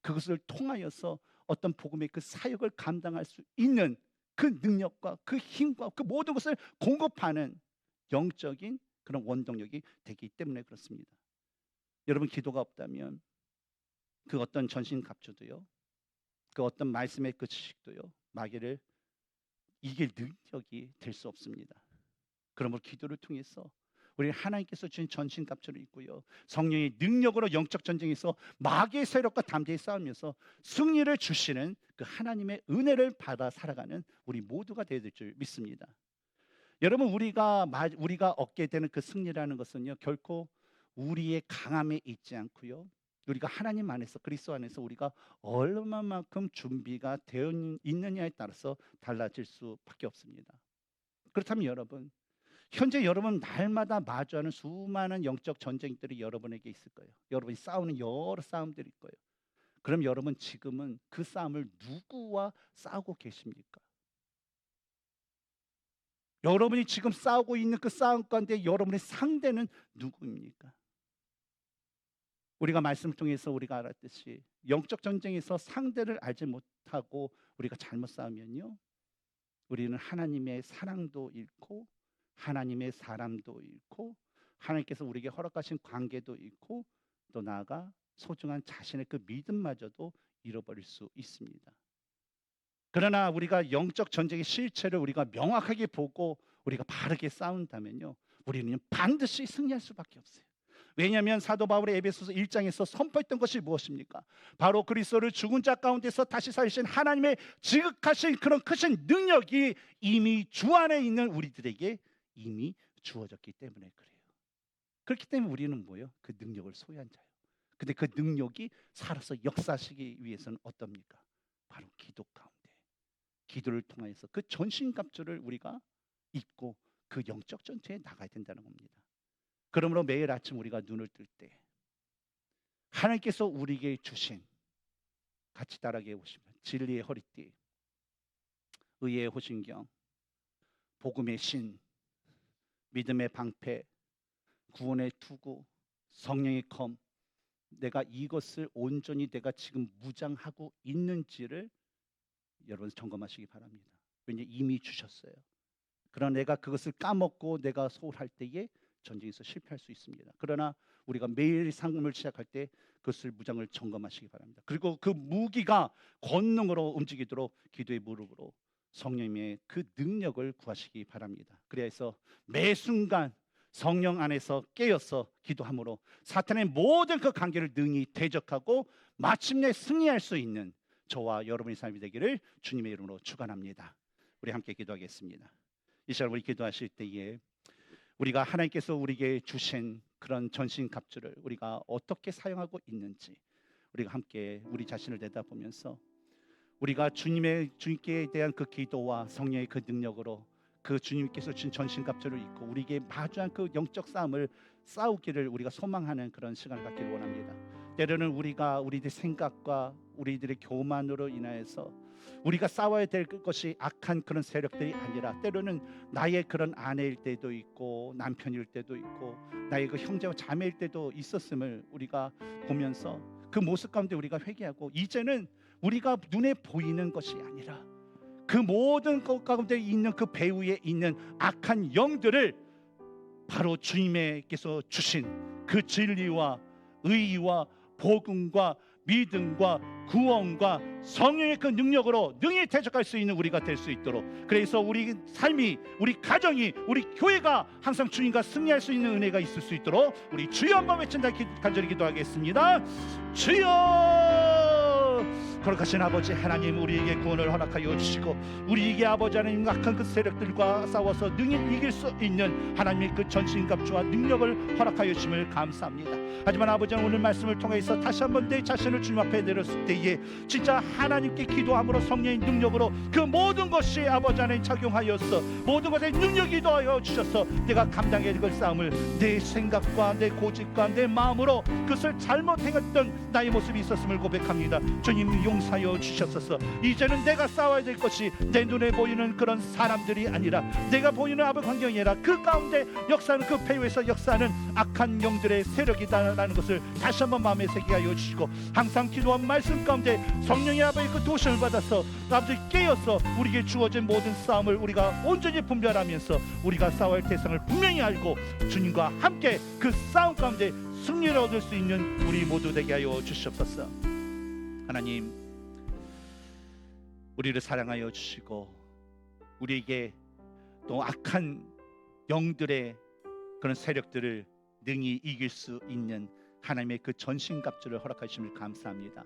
그것을 통하여서 어떤 복음의 그 사역을 감당할 수 있는 그 능력과 그 힘과 그 모든 것을 공급하는 영적인 그런 원동력이 되기 때문에 그렇습니다. 여러분, 기도가 없다면 그 어떤 전신갑주도요, 그 어떤 말씀의 그 지식도요, 마귀를 이길 능력이 될 수 없습니다. 그러므로 기도를 통해서 우리 하나님께서 주신 전신갑주를 입고요, 성령의 능력으로 영적 전쟁에서 마귀의 세력과 담대히 싸우면서 승리를 주시는 그 하나님의 은혜를 받아 살아가는 우리 모두가 되어야 될 줄 믿습니다. 여러분, 우리가 얻게 되는 그 승리라는 것은요, 결코 우리의 강함에 있지 않고요, 우리가 하나님 안에서 그리스도 안에서 우리가 얼마만큼 준비가 되어 있느냐에 따라서 달라질 수밖에 없습니다. 그렇다면 여러분, 현재 여러분 날마다 마주하는 수많은 영적 전쟁들이 여러분에게 있을 거예요. 여러분이 싸우는 여러 싸움들이 있을 거예요. 그럼 여러분 지금은 그 싸움을 누구와 싸우고 계십니까? 여러분이 지금 싸우고 있는 그 싸움 가운데 여러분의 상대는 누구입니까? 우리가 말씀을 통해서 우리가 알았듯이 영적 전쟁에서 상대를 알지 못하고 우리가 잘못 싸우면요, 우리는 하나님의 사랑도 잃고 하나님의 사람도 잃고 하나님께서 우리에게 허락하신 관계도 잃고 또 나아가 소중한 자신의 그 믿음마저도 잃어버릴 수 있습니다. 그러나 우리가 영적 전쟁의 실체를 우리가 명확하게 보고 우리가 바르게 싸운다면요, 우리는 반드시 승리할 수밖에 없어요. 왜냐하면 사도 바울의 에베소서 1장에서 선포했던 것이 무엇입니까? 바로 그리스도를 죽은 자 가운데서 다시 살리신 하나님의 지극하신 그런 크신 능력이 이미 주 안에 있는 우리들에게 이미 주어졌기 때문에 그래요. 그렇기 때문에 우리는 뭐예요? 그 능력을 소유한 자예요. 근데 그 능력이 살아서 역사하시기 위해서는 어떻습니까? 바로 기도 가운데, 기도를 통해서 그 전신갑주를 우리가 입고 그 영적 전투에 나가야 된다는 겁니다. 그러므로 매일 아침 우리가 눈을 뜰 때 하나님께서 우리에게 주신, 같이 따라게 오시면, 진리의 허리띠, 의의 호신경, 복음의 신, 믿음의 방패, 구원의 투구, 성령의 검, 내가 이것을 온전히 내가 지금 무장하고 있는지를 여러분 점검하시기 바랍니다. 왜냐하면 이미 주셨어요. 그러나 내가 그것을 까먹고 내가 소홀할 때에 전쟁에서 실패할 수 있습니다. 그러나 우리가 매일 삶을 시작할 때 그것을 무장을 점검하시기 바랍니다. 그리고 그 무기가 권능으로 움직이도록 기도의 무릎으로 성령님의 그 능력을 구하시기 바랍니다. 그래서 매 순간 성령 안에서 깨어서 기도함으로 사탄의 모든 그 관계를 능히 대적하고 마침내 승리할 수 있는 저와 여러분의 삶이 되기를 주님의 이름으로 축원합니다. 우리 함께 기도하겠습니다. 이 시간 우리 기도하실 때에 우리가 하나님께서 우리에게 주신 그런 전신갑주를 우리가 어떻게 사용하고 있는지 우리가 함께 우리 자신을 내다보면서 우리가 주님께 대한 그 기도와 성령의 그 능력으로 그 주님께서 주신 전신갑주를 입고 우리에게 마주한 그 영적 싸움을 싸우기를 우리가 소망하는 그런 시간을 갖기를 원합니다. 때로는 우리가 우리들의 생각과 우리들의 교만으로 인하여서 우리가 싸워야 될 것이 악한 그런 세력들이 아니라 때로는 나의 그런 아내일 때도 있고 남편일 때도 있고 나의 그 형제와 자매일 때도 있었음을 우리가 보면서 그 모습 가운데 우리가 회개하고 이제는 우리가 눈에 보이는 것이 아니라 그 모든 것 가운데 있는 그 배후에 있는 악한 영들을 바로 주님께서 주신 그 진리와 의와 복음과 믿음과 구원과 성령의 그 능력으로 능히 대적할 수 있는 우리가 될 수 있도록 그래서 우리 삶이 우리 가정이 우리 교회가 항상 주님과 승리할 수 있는 은혜가 있을 수 있도록 우리 주여 한번 외친다 간절히 기도하겠습니다. 주여 거룩하신 아버지 하나님 우리에게 구원을 허락하여 주시고 우리에게 아버지 하나님 악한 그 세력들과 싸워서 능히 이길 수 있는 하나님의 그 전신갑주와 능력을 허락하여 주심을 감사합니다. 하지만 아버지 오늘 말씀을 통해서 다시 한번 내 자신을 주님 앞에 내렸을 때에 진짜 하나님께 기도함으로 성령의 능력으로 그 모든 것이 아버지 하나님 작용하여서 모든 것에 능력이 더하여 주셔서 내가 감당해야 될 싸움을 내 생각과 내 고집과 내 마음으로 그것을 잘못 행했던 나의 모습이 있었음을 고백합니다. 주님 용서하여 주셨소서. 이제는 내가 싸워야 될 것이 내 눈에 보이는 그런 사람들이 아니라 내가 보이는 아버지 환경이 아니라 그 가운데 역사하는 그 배후에서 역사하는 악한 영들의 세력이다라는 것을 다시 한번 마음에 새기게 하여 주시고 항상 기도한 말씀 가운데 성령의 아버지 그 도심을 받아서 아버지 깨어서 우리에게 주어진 모든 싸움을 우리가 온전히 분별하면서 우리가 싸워야 할 대상을 분명히 알고 주님과 함께 그 싸움 가운데 승리를 얻을 수 있는 우리 모두 되게 하여 주시옵소서. 하나님 우리를 사랑하여 주시고 우리에게 또 악한 영들의 그런 세력들을 능히 이길 수 있는 하나님의 그 전신갑주를 허락하심을 감사합니다.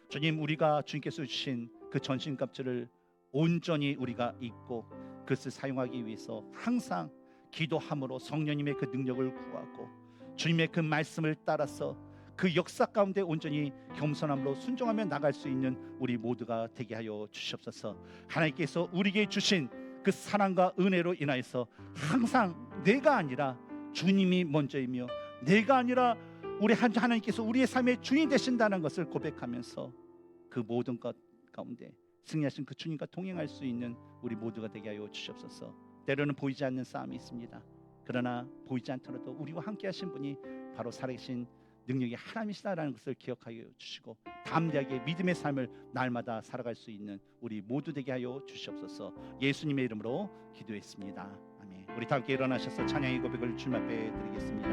주님 우리가 주님께서 주신 그 전신갑주를 온전히 우리가 입고 그것을 사용하기 위해서 항상 기도함으로 성령님의 그 능력을 구하고 주님의 그 말씀을 따라서 그 역사 가운데 온전히 겸손함으로 순종하며 나갈 수 있는 우리 모두가 되게 하여 주시옵소서. 하나님께서 우리에게 주신 그 사랑과 은혜로 인하여서 항상 내가 아니라 주님이 먼저이며 내가 아니라 우리 하나님께서 우리의 삶의 주인 되신다는 것을 고백하면서 그 모든 것 가운데 승리하신 그 주님과 동행할 수 있는 우리 모두가 되게 하여 주시옵소서. 때로는 보이지 않는 싸움이 있습니다. 그러나 보이지 않더라도 우리와 함께 하신 분이 바로 살아계신 능력이 하나님이시다라는 것을 기억하여 주시고 담대하게 믿음의 삶을 날마다 살아갈 수 있는 우리 모두 되게 하여 주시옵소서. 예수님의 이름으로 기도했습니다. 아멘. 우리 다 함께 일어나셔서 찬양의 고백을 주님 앞에 드리겠습니다.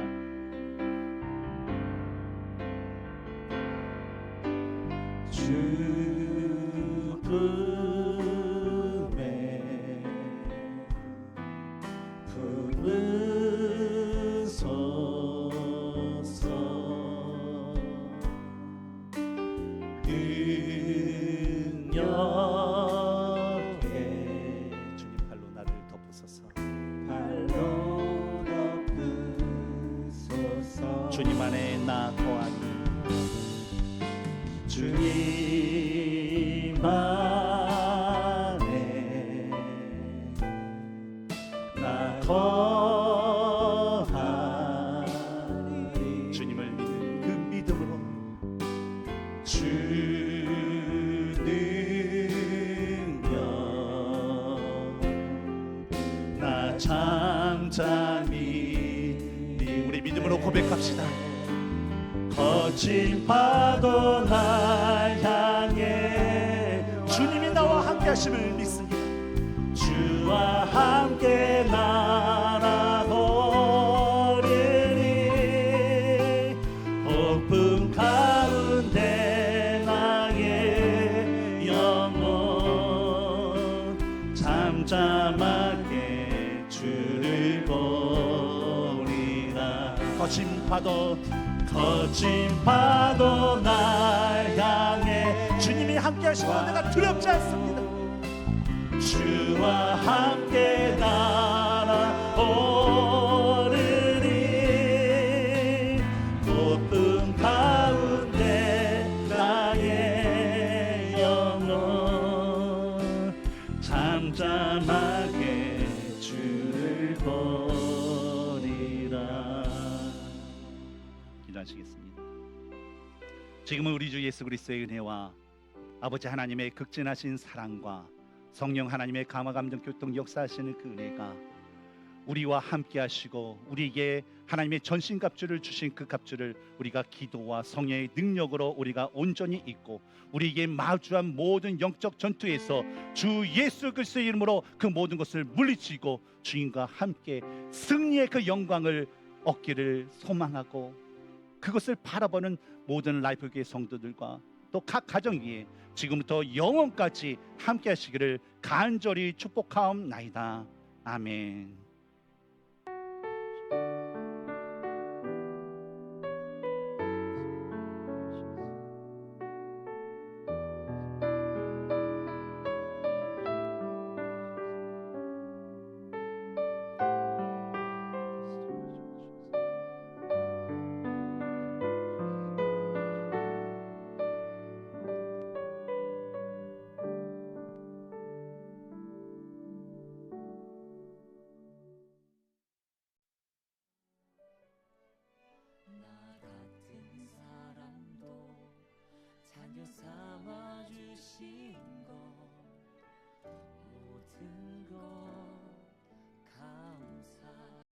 죽음에 품으소서 능력에 주님 발로 나를 덮으소서. 발로 덮으소서 주님 안에 나 거하니 주님 안에 나 거하리 주님을 믿는 그 믿음으로 주 능력 나 잠잠히 우리 믿음으로 고백합시다. 거친 파도 날 향해 주님이 나와 함께 하심을 믿습니다. 주와 함께 날아오르니 폭풍 가운데 나의 영혼 거친 파도 날 향해 주님이 함께 하시고 내가 두렵지 않습니다. 주와 함께 날아오르니 고통 가운데 나의 영혼 잠잠하게 주를 보리라. 기도하시겠습니다. 지금은 우리 주 예수 그리스도의 은혜와 아버지 하나님의 극진하신 사랑과 성령 하나님의 감화 감동 교통 역사하시는 그 은혜가 우리와 함께 하시고 우리에게 하나님의 전신갑주를 주신 그 갑주를 우리가 기도와 성령의 능력으로 우리가 온전히 잊고 우리에게 마주한 모든 영적 전투에서 주 예수 그리스도의 이름으로 그 모든 것을 물리치고 주님과 함께 승리의 그 영광을 얻기를 소망하고 그것을 바라보는 모든 라이프교회 성도들과 또 각 가정 위에 지금부터 영원까지 함께 하시기를 간절히 축복하옵나이다. 아멘.